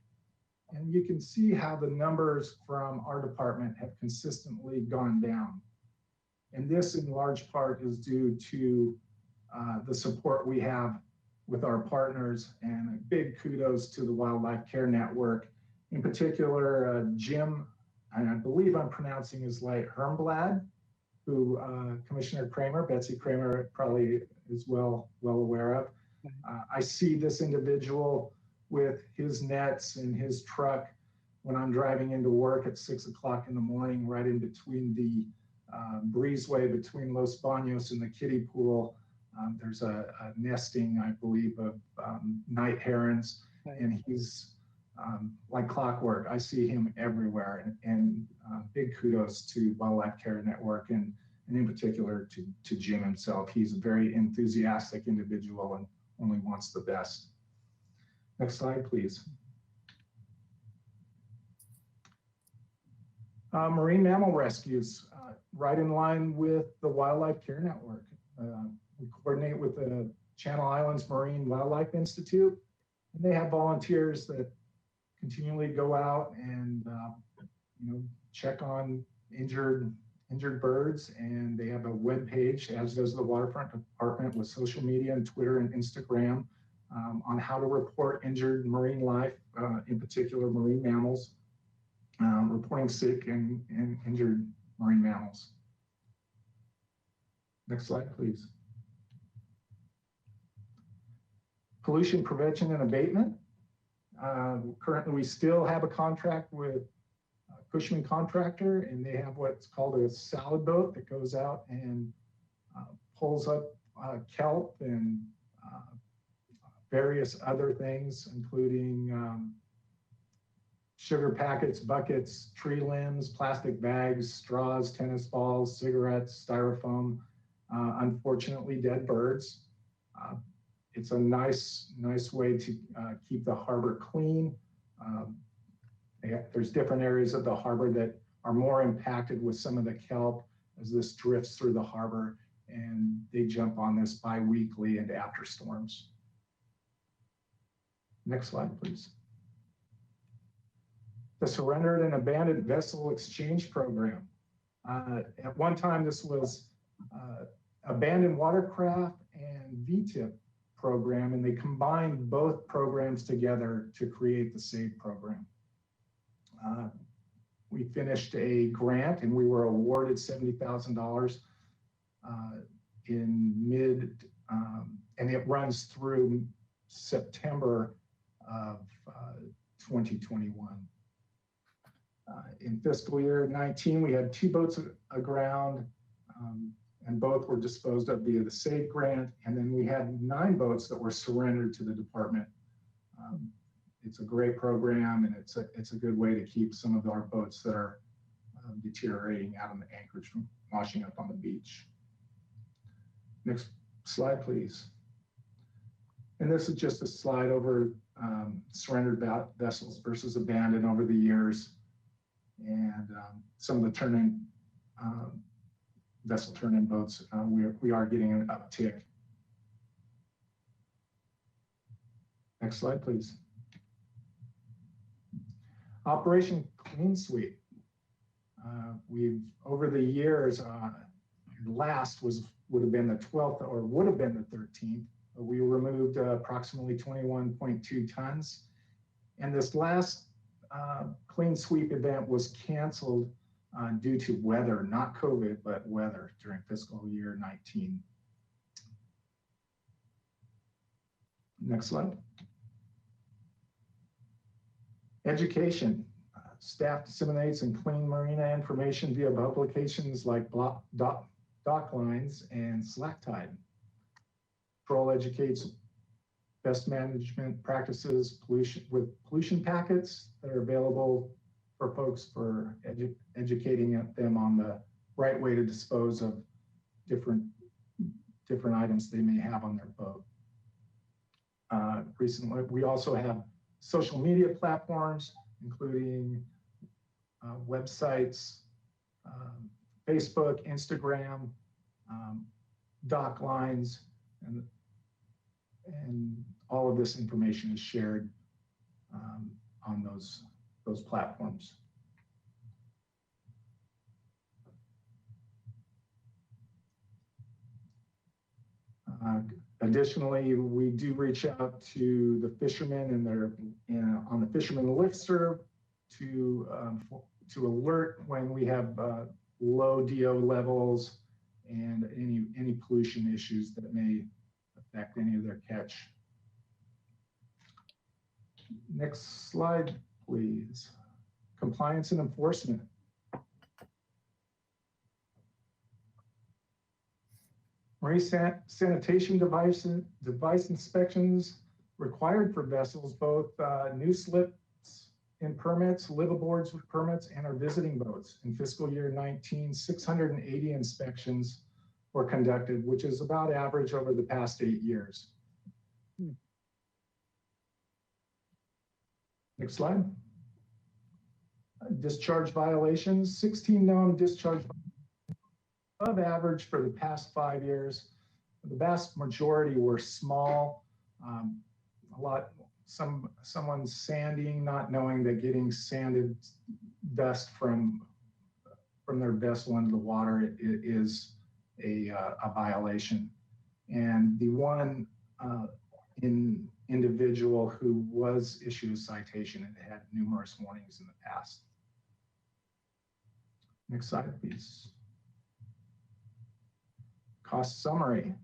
and you can see how the numbers from our department have consistently gone down. And this in large part is due to the support we have with our partners, and a big kudos to the Wildlife Care Network. In particular, Jim, and I believe I'm pronouncing his right, Hermblad, who Commissioner Kramer, Betsy Kramer probably is well aware of. I see this individual with his nets and his truck when I'm driving into work at 6 o'clock in the morning, right in between the breezeway between Los Baños and the kiddie pool. There's a nesting, I believe, of night herons, and he's like clockwork. I see him everywhere, and big kudos to Wildlife Care Network, and in particular to Jim himself. He's a very enthusiastic individual and only wants the best. Next slide, please. Marine mammal rescues, right in line with the Wildlife Care Network. We coordinate with the Channel Islands Marine Wildlife Institute, and they have volunteers that continually go out and check on injured birds, and they have a web page, as does the Waterfront Department, with social media and Twitter and Instagram on how to report injured marine life, in particular marine mammals, reporting sick and injured marine mammals. Next slide, please. Pollution prevention and abatement. Currently, we still have a contract with Cushman Contractor, and they have what's called a salad boat that goes out and pulls up kelp and various other things, including sugar packets, buckets, tree limbs, plastic bags, straws, tennis balls, cigarettes, styrofoam, unfortunately dead birds. It's a nice way to keep the harbor clean. There's different areas of the harbor that are more impacted with some of the kelp as this drifts through the harbor, and they jump on this bi-weekly and after storms. Next slide, please. The Surrendered and Abandoned Vessel Exchange Program. At one time, this was Abandoned Watercraft and VTIP program, and they combined both programs together to create the SAVE program. We finished a grant, and we were awarded $70,000 in mid, and it runs through September of 2021. In fiscal year 19, we had 2 boats aground, and both were disposed of via the SAVE grant. And then we had 9 boats that were surrendered to the department. It's a great program, and it's a good way to keep some of our boats that are deteriorating out on the anchorage from washing up on the beach. Next slide, please. And this is just a slide over surrendered vessels versus abandoned over the years, and some of the turn-in vessel turn-in boats. We are getting an uptick. Next slide, please. Operation Clean Sweep. We've over the years, last would have been the 12th or would have been the 13th. We removed approximately 21.2 tons. And this last Clean Sweep event was canceled due to weather, not COVID, but weather during fiscal year 19. Next slide. Education. Staff disseminates and clean marina information via publications like dock lines and slack tide. Patrol educates best management practices, pollution packets that are available for folks for educating them on the right way to dispose of different items they may have on their boat. Recently, we also have social media platforms, including websites, Facebook, Instagram, dock lines, and all of this information is shared on those platforms. Additionally, we do reach out to the fishermen and on the fisherman listserv to alert when we have low DO levels and any pollution issues that may affect any of their catch. Next slide, please. Compliance and enforcement. Marine sanitation device inspections required for vessels, both new slips in permits, liveaboards with permits, and our visiting boats. In fiscal year 19, 680 inspections were conducted, which is about average over the past 8 years. Next slide. Discharge violations, 16 known discharge above average for the past 5 years. The vast majority were small. Someone sanding, not knowing that getting sanded dust from their vessel into the water is a violation. And the one individual who was issued a citation and had numerous warnings in the past. Next slide, please. Cost summary.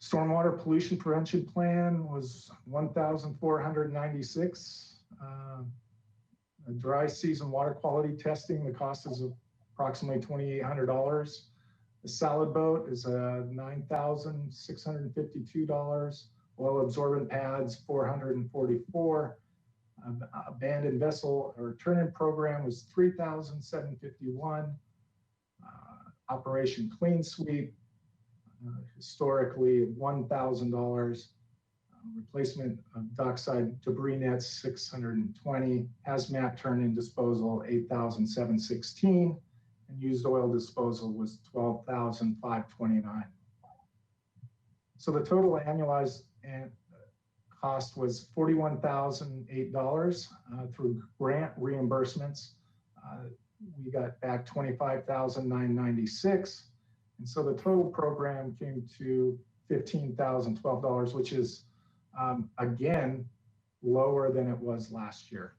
Stormwater pollution prevention plan was $1,496. Dry season water quality testing, the cost is approximately $2,800. The salad boat is $9,652. Oil absorbent pads, $444. Abandoned vessel or turn-in program was $3,751. Operation Clean Sweep, historically $1,000. Replacement of dockside debris nets, $620. Hazmat turn-in disposal, $8,716. And used oil disposal was $12,529. So the total annualized cost was $41,008 through grant reimbursements. We got back $25,996. And so the total program came to $15,012, which is, again, lower than it was last year.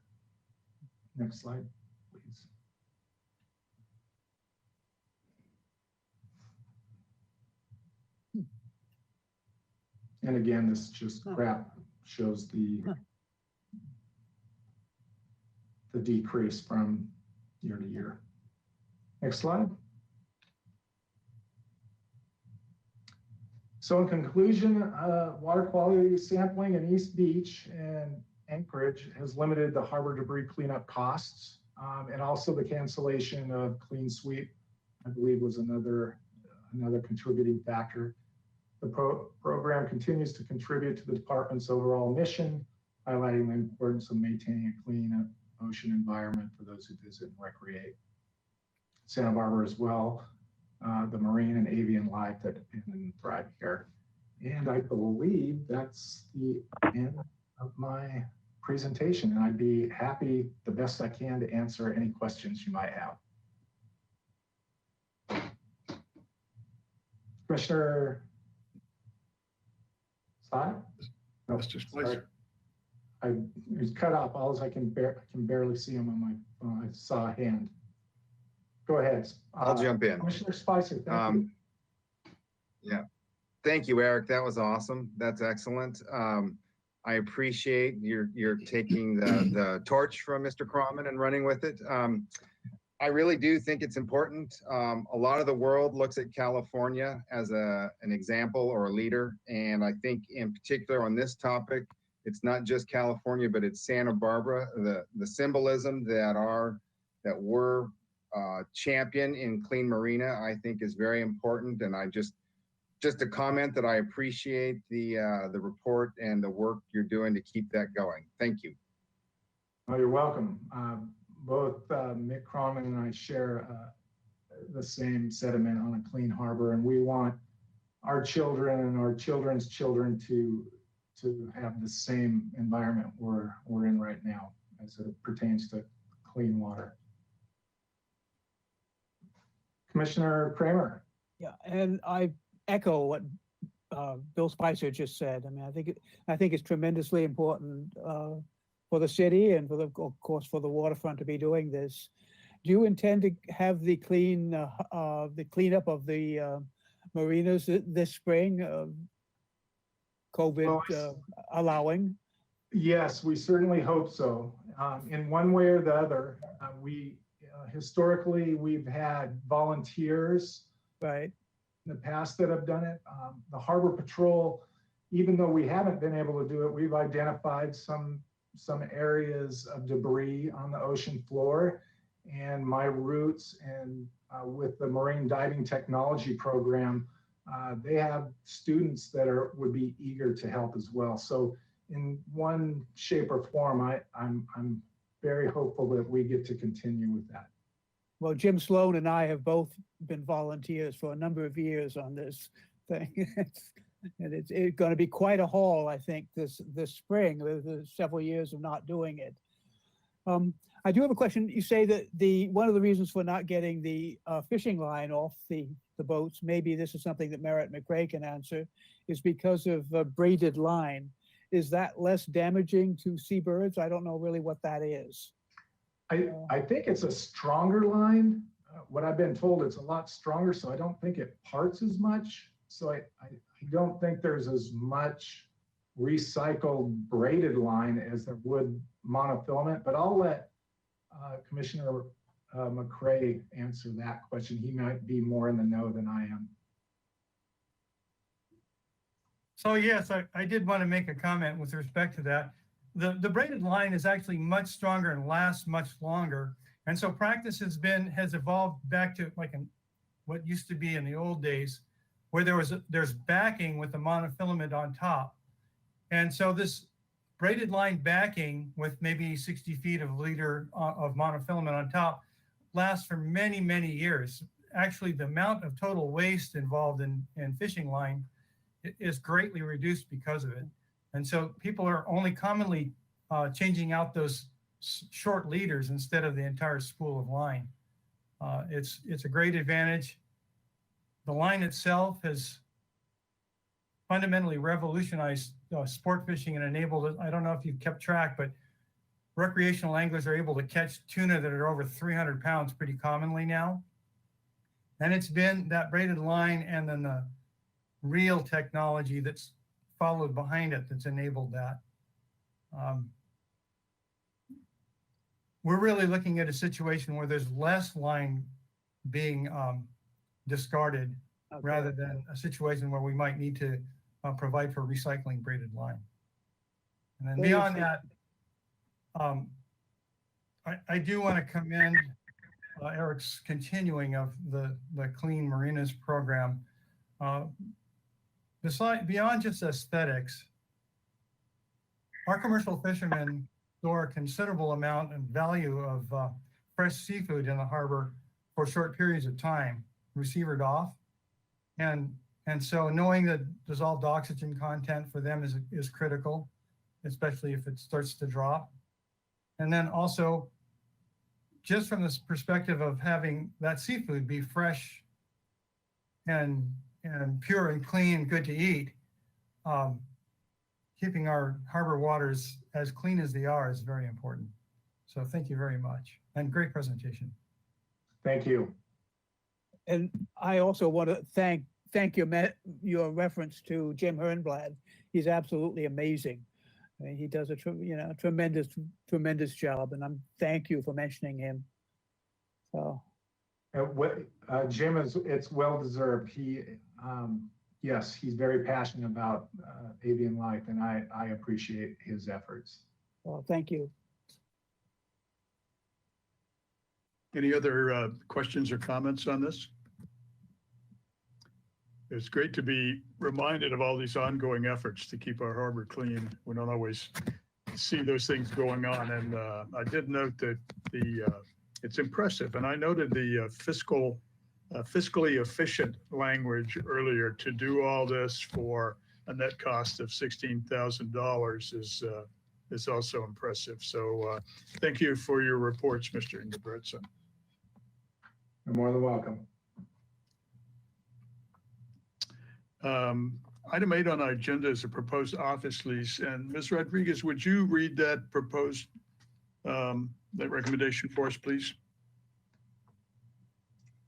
Next slide, please. And again, this just graph shows the decrease from year to year. Next slide. So in conclusion, water quality sampling in East Beach and Anchorage has limited the harbor debris cleanup costs, and also the cancellation of Clean Sweep, I believe, was another contributing factor. The program continues to contribute to the department's overall mission, highlighting the importance of maintaining a clean ocean environment for those who visit and recreate. Santa Barbara as well, the marine and avian life that depend and thrive here. And I believe that's the end of my presentation, and I'd be happy the best I can to answer any questions you might have. Commissioner Stein? No, Mr. Spicer. I was cut off. All I can barely see him on my phone. I saw a hand. Go ahead. I'll jump in. Commissioner Spicer, thank you. Yeah, thank you, Eric. That was awesome. That's excellent. I appreciate you're taking the torch from Mr. Cromman and running with it. I really do think it's important. A lot of the world looks at California as an example or a leader. And I think in particular on this topic, it's not just California, but it's Santa Barbara. The symbolism that we're champion in Clean Marina, I think is very important. And I just a comment that I appreciate the report and the work you're doing to keep that going. Thank you. Oh, you're welcome. Both Mick Cronin and I share the same sentiment on a clean harbor, and we want our children and our children's children to have the same environment we're in right now as it pertains to clean water. Commissioner Kramer. Yeah, and I echo what Bill Spicer just said. I mean, I think it's tremendously important for the city and of course for the waterfront to be doing this. Do you intend to have the cleanup of the marinas this spring, COVID allowing? Yes, we certainly hope so. In one way or the other, historically we've had volunteers, right, in the past that have done it. The Harbor Patrol, even though we haven't been able to do it, we've identified some areas of debris on the ocean floor, and my roots and with the Marine Diving Technology Program, they have students that would be eager to help as well. So in one shape or form, I'm very hopeful that we get to continue with that. Well, Jim Sloan and I have both been volunteers for a number of years on this thing. And it's going to be quite a haul, I think, this spring. There's several years of not doing it. I do have a question. You say that one of the reasons for not getting the fishing line off the boats, maybe this is something that Merritt McRae can answer, is because of braided line. Is that less damaging to seabirds? I don't know really what that is. I think it's a stronger line. What I've been told, it's a lot stronger, so I don't think it parts as much. So I don't think there's as much recycled braided line as there would monofilament, but I'll let Commissioner McRae answer that question. He might be more in the know than I am. So yes, I did want to make a comment with respect to that. The braided line is actually much stronger and lasts much longer. And so practice has evolved back to what used to be in the old days, where there's backing with the monofilament on top. And so this braided line backing with maybe 60 feet of leader of monofilament on top lasts for many, many years. Actually, the amount of total waste involved in fishing line is greatly reduced because of it. And so people are only commonly changing out those short leaders instead of the entire spool of line. It's a great advantage. The line itself has fundamentally revolutionized sport fishing and enabled it. I don't know if you've kept track, but recreational anglers are able to catch tuna that are over 300 pounds pretty commonly now. And it's been that braided line and then the reel technology that's followed behind it that's enabled that. We're really looking at a situation where there's less line being discarded, okay, rather than a situation where we might need to provide for recycling braided line. And then beyond that, I do want to commend Eric's continuing of the Clean Marinas program. Beyond just aesthetics, our commercial fishermen store a considerable amount and value of fresh seafood in the harbor for short periods of time, receivered off. And so knowing the dissolved oxygen content for them is critical, especially if it starts to drop. And then also, just from this perspective of having that seafood be fresh and pure and clean, good to eat, keeping our harbor waters as clean as they are is very important. So thank you very much, and great presentation. Thank you. And I also want to thank your reference to Jim Hernblad. He's absolutely amazing. I mean, he does a tremendous job, and thank you for mentioning him. So, Jim it's well deserved. Yes, he's very passionate about avian life, and I appreciate his efforts. well, thank you. Any other questions or comments on this? It's great to be reminded of all these ongoing efforts to keep our harbor clean. We don't always see those things going on. And I did note that it's impressive. And I noted the fiscally efficient language earlier. To do all this for a net cost of $16,000 is also impressive. So thank you for your reports, Mr. Ingebretson. You're more than welcome. Item 8 on our agenda is a proposed office lease. And Ms. Rodriguez, would you read that proposed, that recommendation for us, please?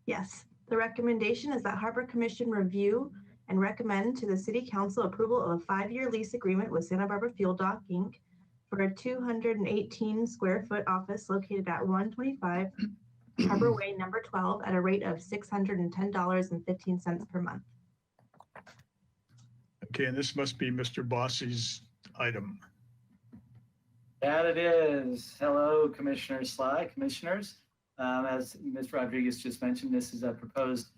Yes, the recommendation is that Harbor Commission review and recommend to the City Council approval of a 5-year lease agreement with Santa Barbara Fuel Dock, Inc. for a 218 square foot office located at 125 Harbor Way, number 12, at a rate of $610.15 per month. Okay, and this must be Mr. Bossy's item. That it is. Hello, Commissioner Sly, commissioners. As Ms. Rodriguez just mentioned, this is a proposed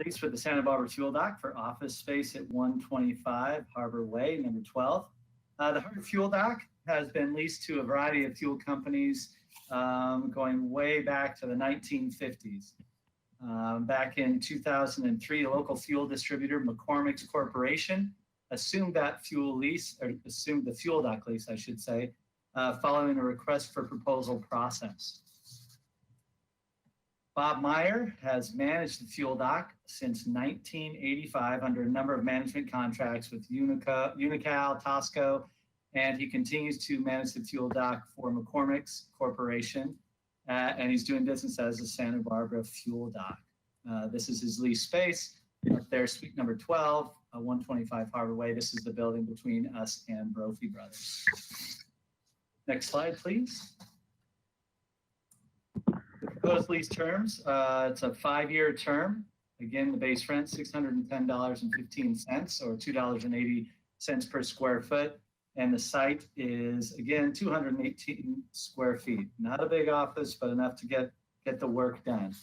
lease for the Santa Barbara Fuel Dock for office space at 125 Harbor Way, number 12. The Harbor Fuel Dock has been leased to a variety of fuel companies going way back to the 1950s. Back in 2003, a local fuel distributor, McCormick's Corporation, assumed that fuel lease, or assumed the fuel dock lease, I should say, following a request for proposal process. Bob Meyer has managed the fuel dock since 1985 under a number of management contracts with Unocal, Tosco, and he continues to manage the fuel dock for McCormick's Corporation, and he's doing business as a Santa Barbara Fuel Dock. This is his lease space up there, suite number 12, 125 Harbor Way. This is the building between us and Brophy Brothers. Next slide, please. The proposed lease terms, it's a 5-year term. Again, the base rent, $610.15 or $2.80 per square foot. And the site is, again, 218 square feet. Not a big office, but enough to get the work done.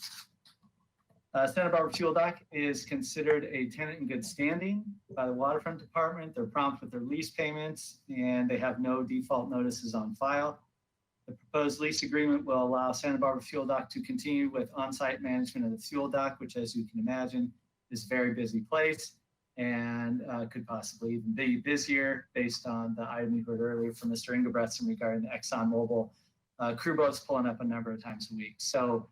Santa Barbara Fuel Dock is considered a tenant in good standing by the Waterfront Department. They're prompt with their lease payments, and they have no default notices on file. The proposed lease agreement will allow Santa Barbara Fuel Dock to continue with on-site management of the fuel dock, which, as you can imagine, is a very busy place and could possibly even be busier based on the item you heard earlier from Mr. Ingebretson regarding the ExxonMobil crew boats pulling up a number of times a week. So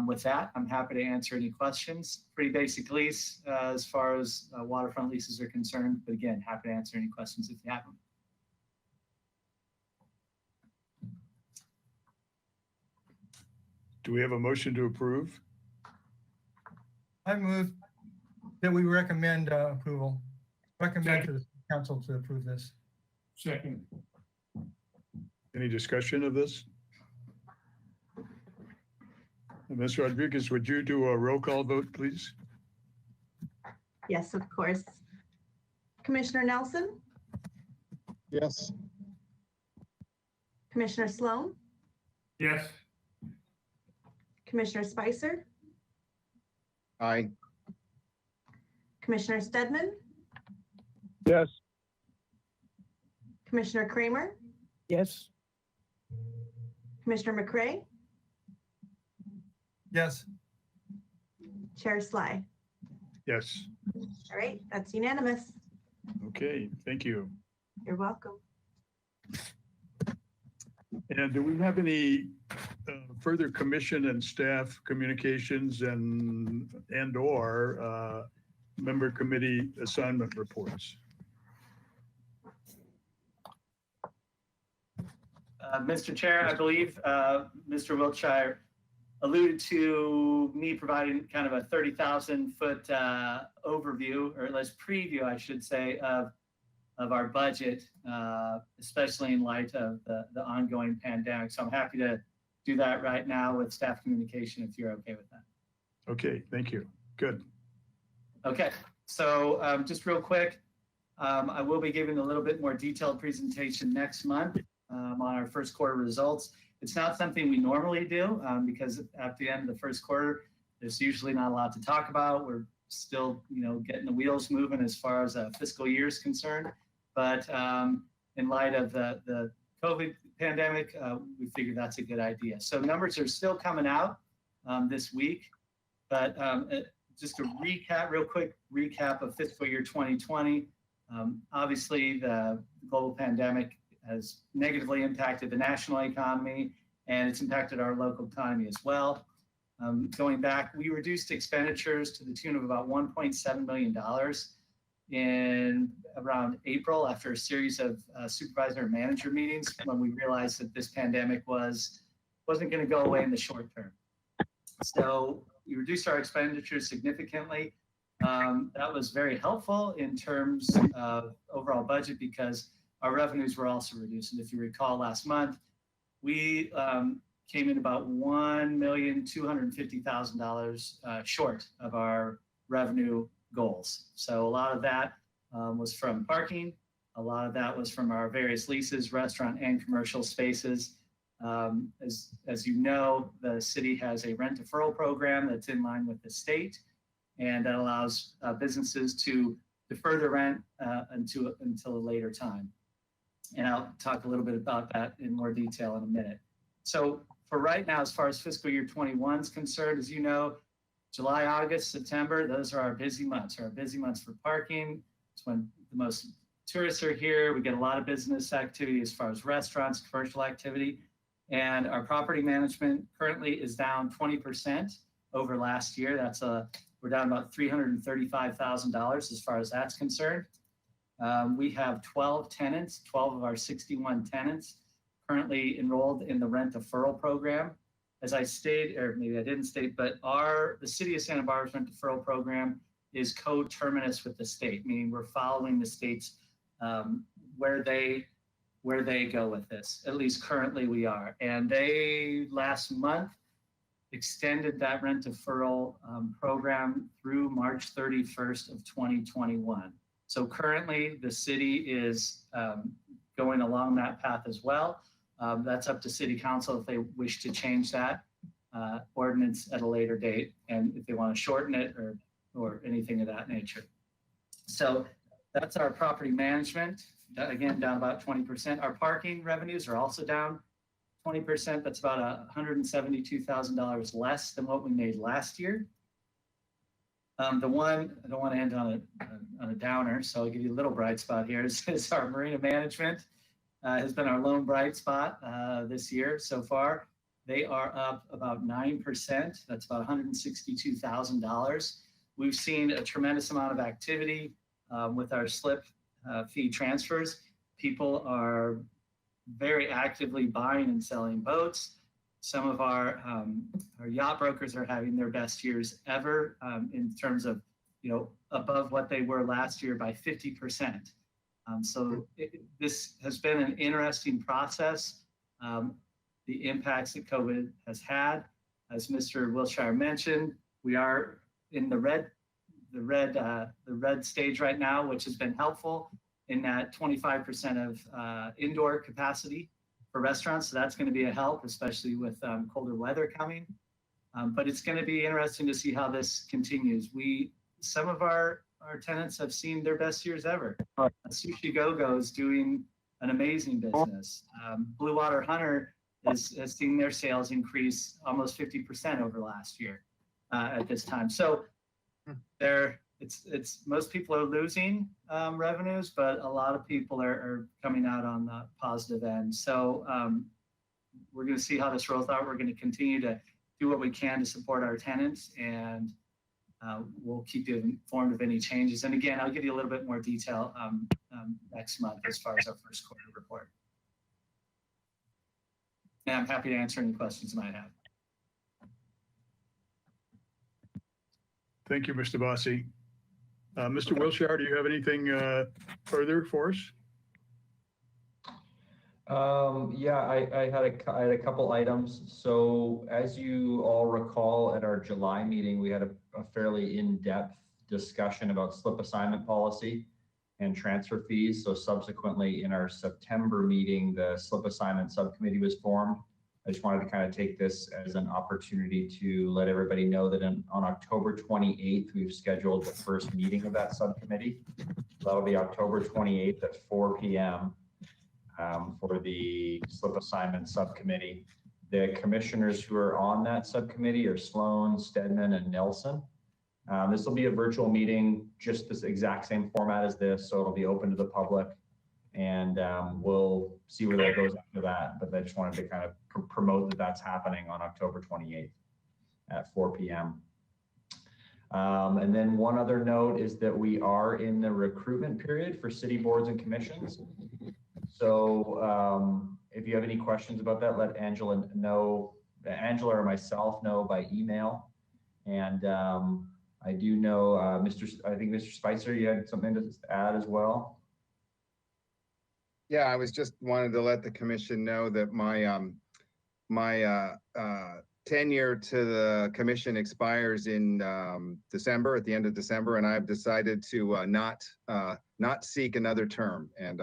with that, I'm happy to answer any questions. Pretty basic lease as far as waterfront leases are concerned, but again, happy to answer any questions if you have them. Do we have a motion to approve? I move that we recommend approval. Recommend to the council to approve this. Second. Any discussion of this? Ms. Rodriguez, would you do a roll call vote, please? Yes, of course. Commissioner Nelson, Yes. Commissioner Sloan, Yes. Commissioner Spicer, Aye. Commissioner Stedman, Yes. Commissioner Kramer, Yes, Commissioner McCray, Yes. Chair Sly. Yes. All right, that's unanimous. Okay, thank you. You're welcome. And do we have any further commission and staff communications and or member committee assignment reports? Mr. Chair, I believe Mr. Wiltshire alluded to me providing kind of a 30,000 foot overview, or less preview, I should say, of our budget, especially in light of the ongoing pandemic. So I'm happy to do that right now with staff communication if you're okay with that. Okay, thank you. Good. Okay, so just real quick, I will be giving a little bit more detailed presentation next month on our first quarter results. It's not something we normally do because at the end of the first quarter, there's usually not a lot to talk about. We're still, getting the wheels moving as far as a fiscal year is concerned. But in light of the COVID pandemic, we figured that's a good idea. So numbers are still coming out this week, but just a real quick recap of fiscal year 2020. Obviously, the global pandemic has negatively impacted the national economy, and it's impacted our local economy as well. Going back, we reduced expenditures to the tune of about $1.7 million in around April after a series of supervisor and manager meetings when we realized that this pandemic wasn't going to go away in the short term. So we reduced our expenditures significantly. That was very helpful in terms of overall budget because our revenues were also reduced. And if you recall last month, we came in about $1,250,000 short of our revenue goals. So a lot of that was from parking. A lot of that was from our various leases, restaurant and commercial spaces. As you know, the city has a rent deferral program that's in line with the state, and that allows businesses to defer the rent until a later time. And I'll talk a little bit about that in more detail in a minute. So for right now, as far as fiscal year 21 is concerned, as you know, July, August, September, those are our busy months. Our busy months for parking. It's when the most tourists are here. We get a lot of business activity as far as restaurants, commercial activity. And our property management currently is down 20% over last year. We're down about $335,000 as far as that's concerned. We have 12 tenants, 12 of our 61 tenants currently enrolled in the rent deferral program. As I stated, or maybe I didn't state, but the City of Santa Barbara's rent deferral program is coterminous with the state, meaning we're following the state's where they go with this. At least currently we are. And they last month extended that rent deferral program through March 31st of 2021. So currently the city is going along that path as well. That's up to City Council if they wish to change that ordinance at a later date and if they want to shorten it or anything of that nature. So that's our property management. Again, down about 20%. Our parking revenues are also down 20%. That's about $172,000 less than what we made last year. The one, I don't want to end on a downer, so I'll give you a little bright spot here, is our marina management. Has been our lone bright spot this year so far. They are up about 9%. That's about $162,000. We've seen a tremendous amount of activity with our slip fee transfers. People are very actively buying and selling boats. Some of our yacht brokers are having their best years ever in terms of, above what they were last year by 50%. This has been an interesting process. The impacts that COVID has had, as Mr. Wilshire mentioned, we are in the red stage right now, which has been helpful in that 25% of indoor capacity for restaurants. So that's going to be a help, especially with colder weather coming. But it's going to be interesting to see how this continues. Some of our tenants have seen their best years ever. Sushi Go-Go is doing an amazing business. Blue Water Hunter has seen their sales increase almost 50% over last year at this time. So it's most people are losing revenues, but a lot of people are coming out on the positive end. So we're going to see how this rolls out. We're going to continue to do what we can to support our tenants, and we'll keep you informed of any changes. And again, I'll give you a little bit more detail next month as far as our first quarter report. And I'm happy to answer any questions you might have. Thank you, Mr. Bossy. Mr. Wilshire, do you have anything further for us? Yeah, I had a couple items. So as you all recall, at our July meeting, we had a fairly in-depth discussion about slip assignment policy and transfer fees. So subsequently in our September meeting, the slip assignment subcommittee was formed. I just wanted to kind of take this as an opportunity to let everybody know that on October 28th, we've scheduled the first meeting of that subcommittee. That'll be October 28th at 4 p.m. For the slip assignment subcommittee. The commissioners who are on that subcommittee are Sloan, Stedman, and Nelson. This will be a virtual meeting, just this exact same format as this, so it'll be open to the public, and we'll see where that goes after that. But I just wanted to kind of promote that that's happening on October 28th at 4 p.m. And then one other note is that we are in the recruitment period for city boards and commissions. So if you have any questions about that, let Angela or myself know by email. And I do know, I think Mr. Spicer, you had something to add as well. Yeah, I was just wanted to let the commission know that my tenure to the commission expires in December, at the end of December, and I've decided to not seek another term. And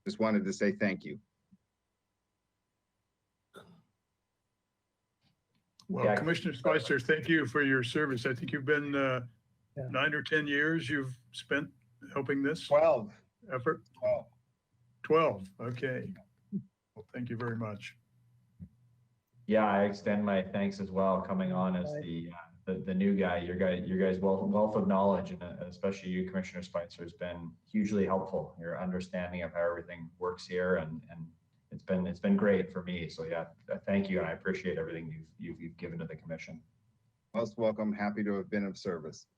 just wanted to say thank you. Well, Yeah. Commissioner Spicer, thank you for your service. I think you've been 9 or 10 years you've spent helping this 12. effort. 12. 12. Okay. Well, thank you very much. Yeah, I extend my thanks as well, coming on as the new guy. Your guys' wealth of knowledge, and especially you, Commissioner Spicer, has been hugely helpful. Your understanding of how everything works here, and it's been great for me. So yeah, thank you, and I appreciate everything you've given to the commission. Most welcome. Happy to have been of service.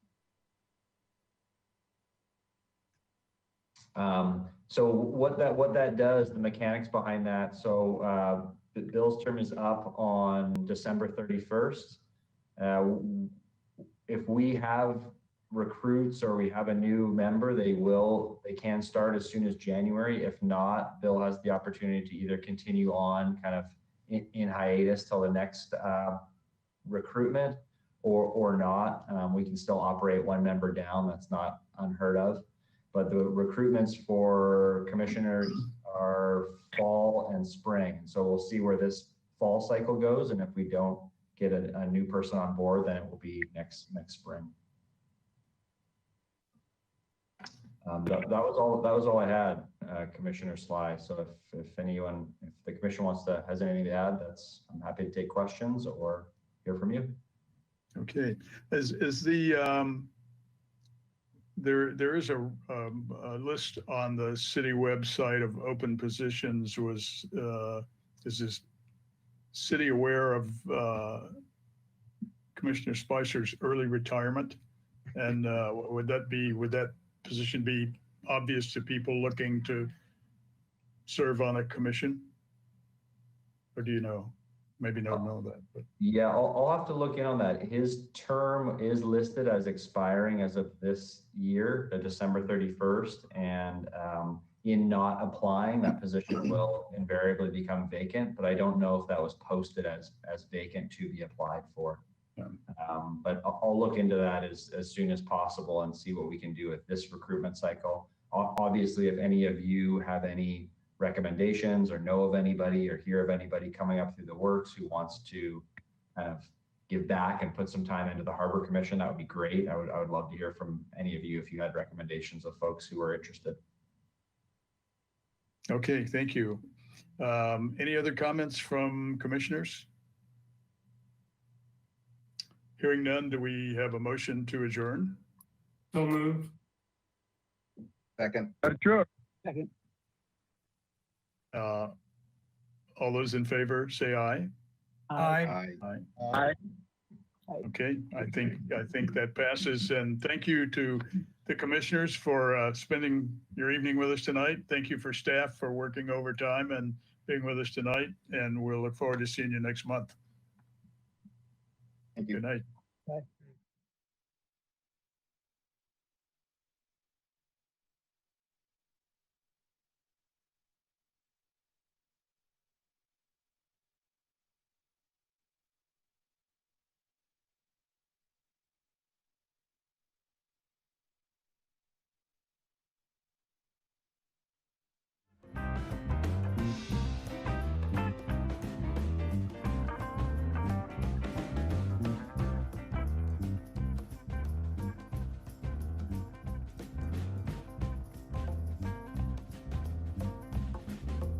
So what that does, the mechanics behind that. So Bill's term is up on December 31st. If we have recruits or we have a new member, they can start as soon as January. If not, Bill has the opportunity to either continue on kind of in hiatus till the next recruitment, or not. We can still operate one member down. That's not unheard of. But the recruitments for commissioners are fall and spring. So we'll see where this fall cycle goes. And if we don't get a new person on board, then it will be next spring. That was all I had, Commissioner Sly. So if the commission has anything to add, I'm happy to take questions or hear from you. Okay. There is a list on the city website of open positions. Is this city aware of Commissioner Spicer's early retirement? And would that position be obvious to people looking to serve on a commission? Or do you know? Maybe don't know that, but yeah, I'll have to look in on that. His term is listed as expiring as of this year, December 31st, and in not applying, that position will invariably become vacant. But I don't know if that was posted as vacant to be applied for. But I'll look into that as soon as possible and see what we can do with this recruitment cycle. Obviously, if any of you have any recommendations or know of anybody or hear of anybody coming up through the works who wants to kind of give back and put some time into the Harbor Commission, that would be great. I would love to hear from any of you if you had recommendations of folks who are interested. okay, thank you. Any other comments from commissioners? Hearing none, do we have a motion to adjourn? So moved. Second. Second. All those in favor, say aye. Aye. Aye. Okay, I think that passes. And thank you to the commissioners for spending your evening with us tonight. Thank you for staff for working overtime and being with us tonight. And we'll look forward to seeing you next month. Thank you. Good night. Bye.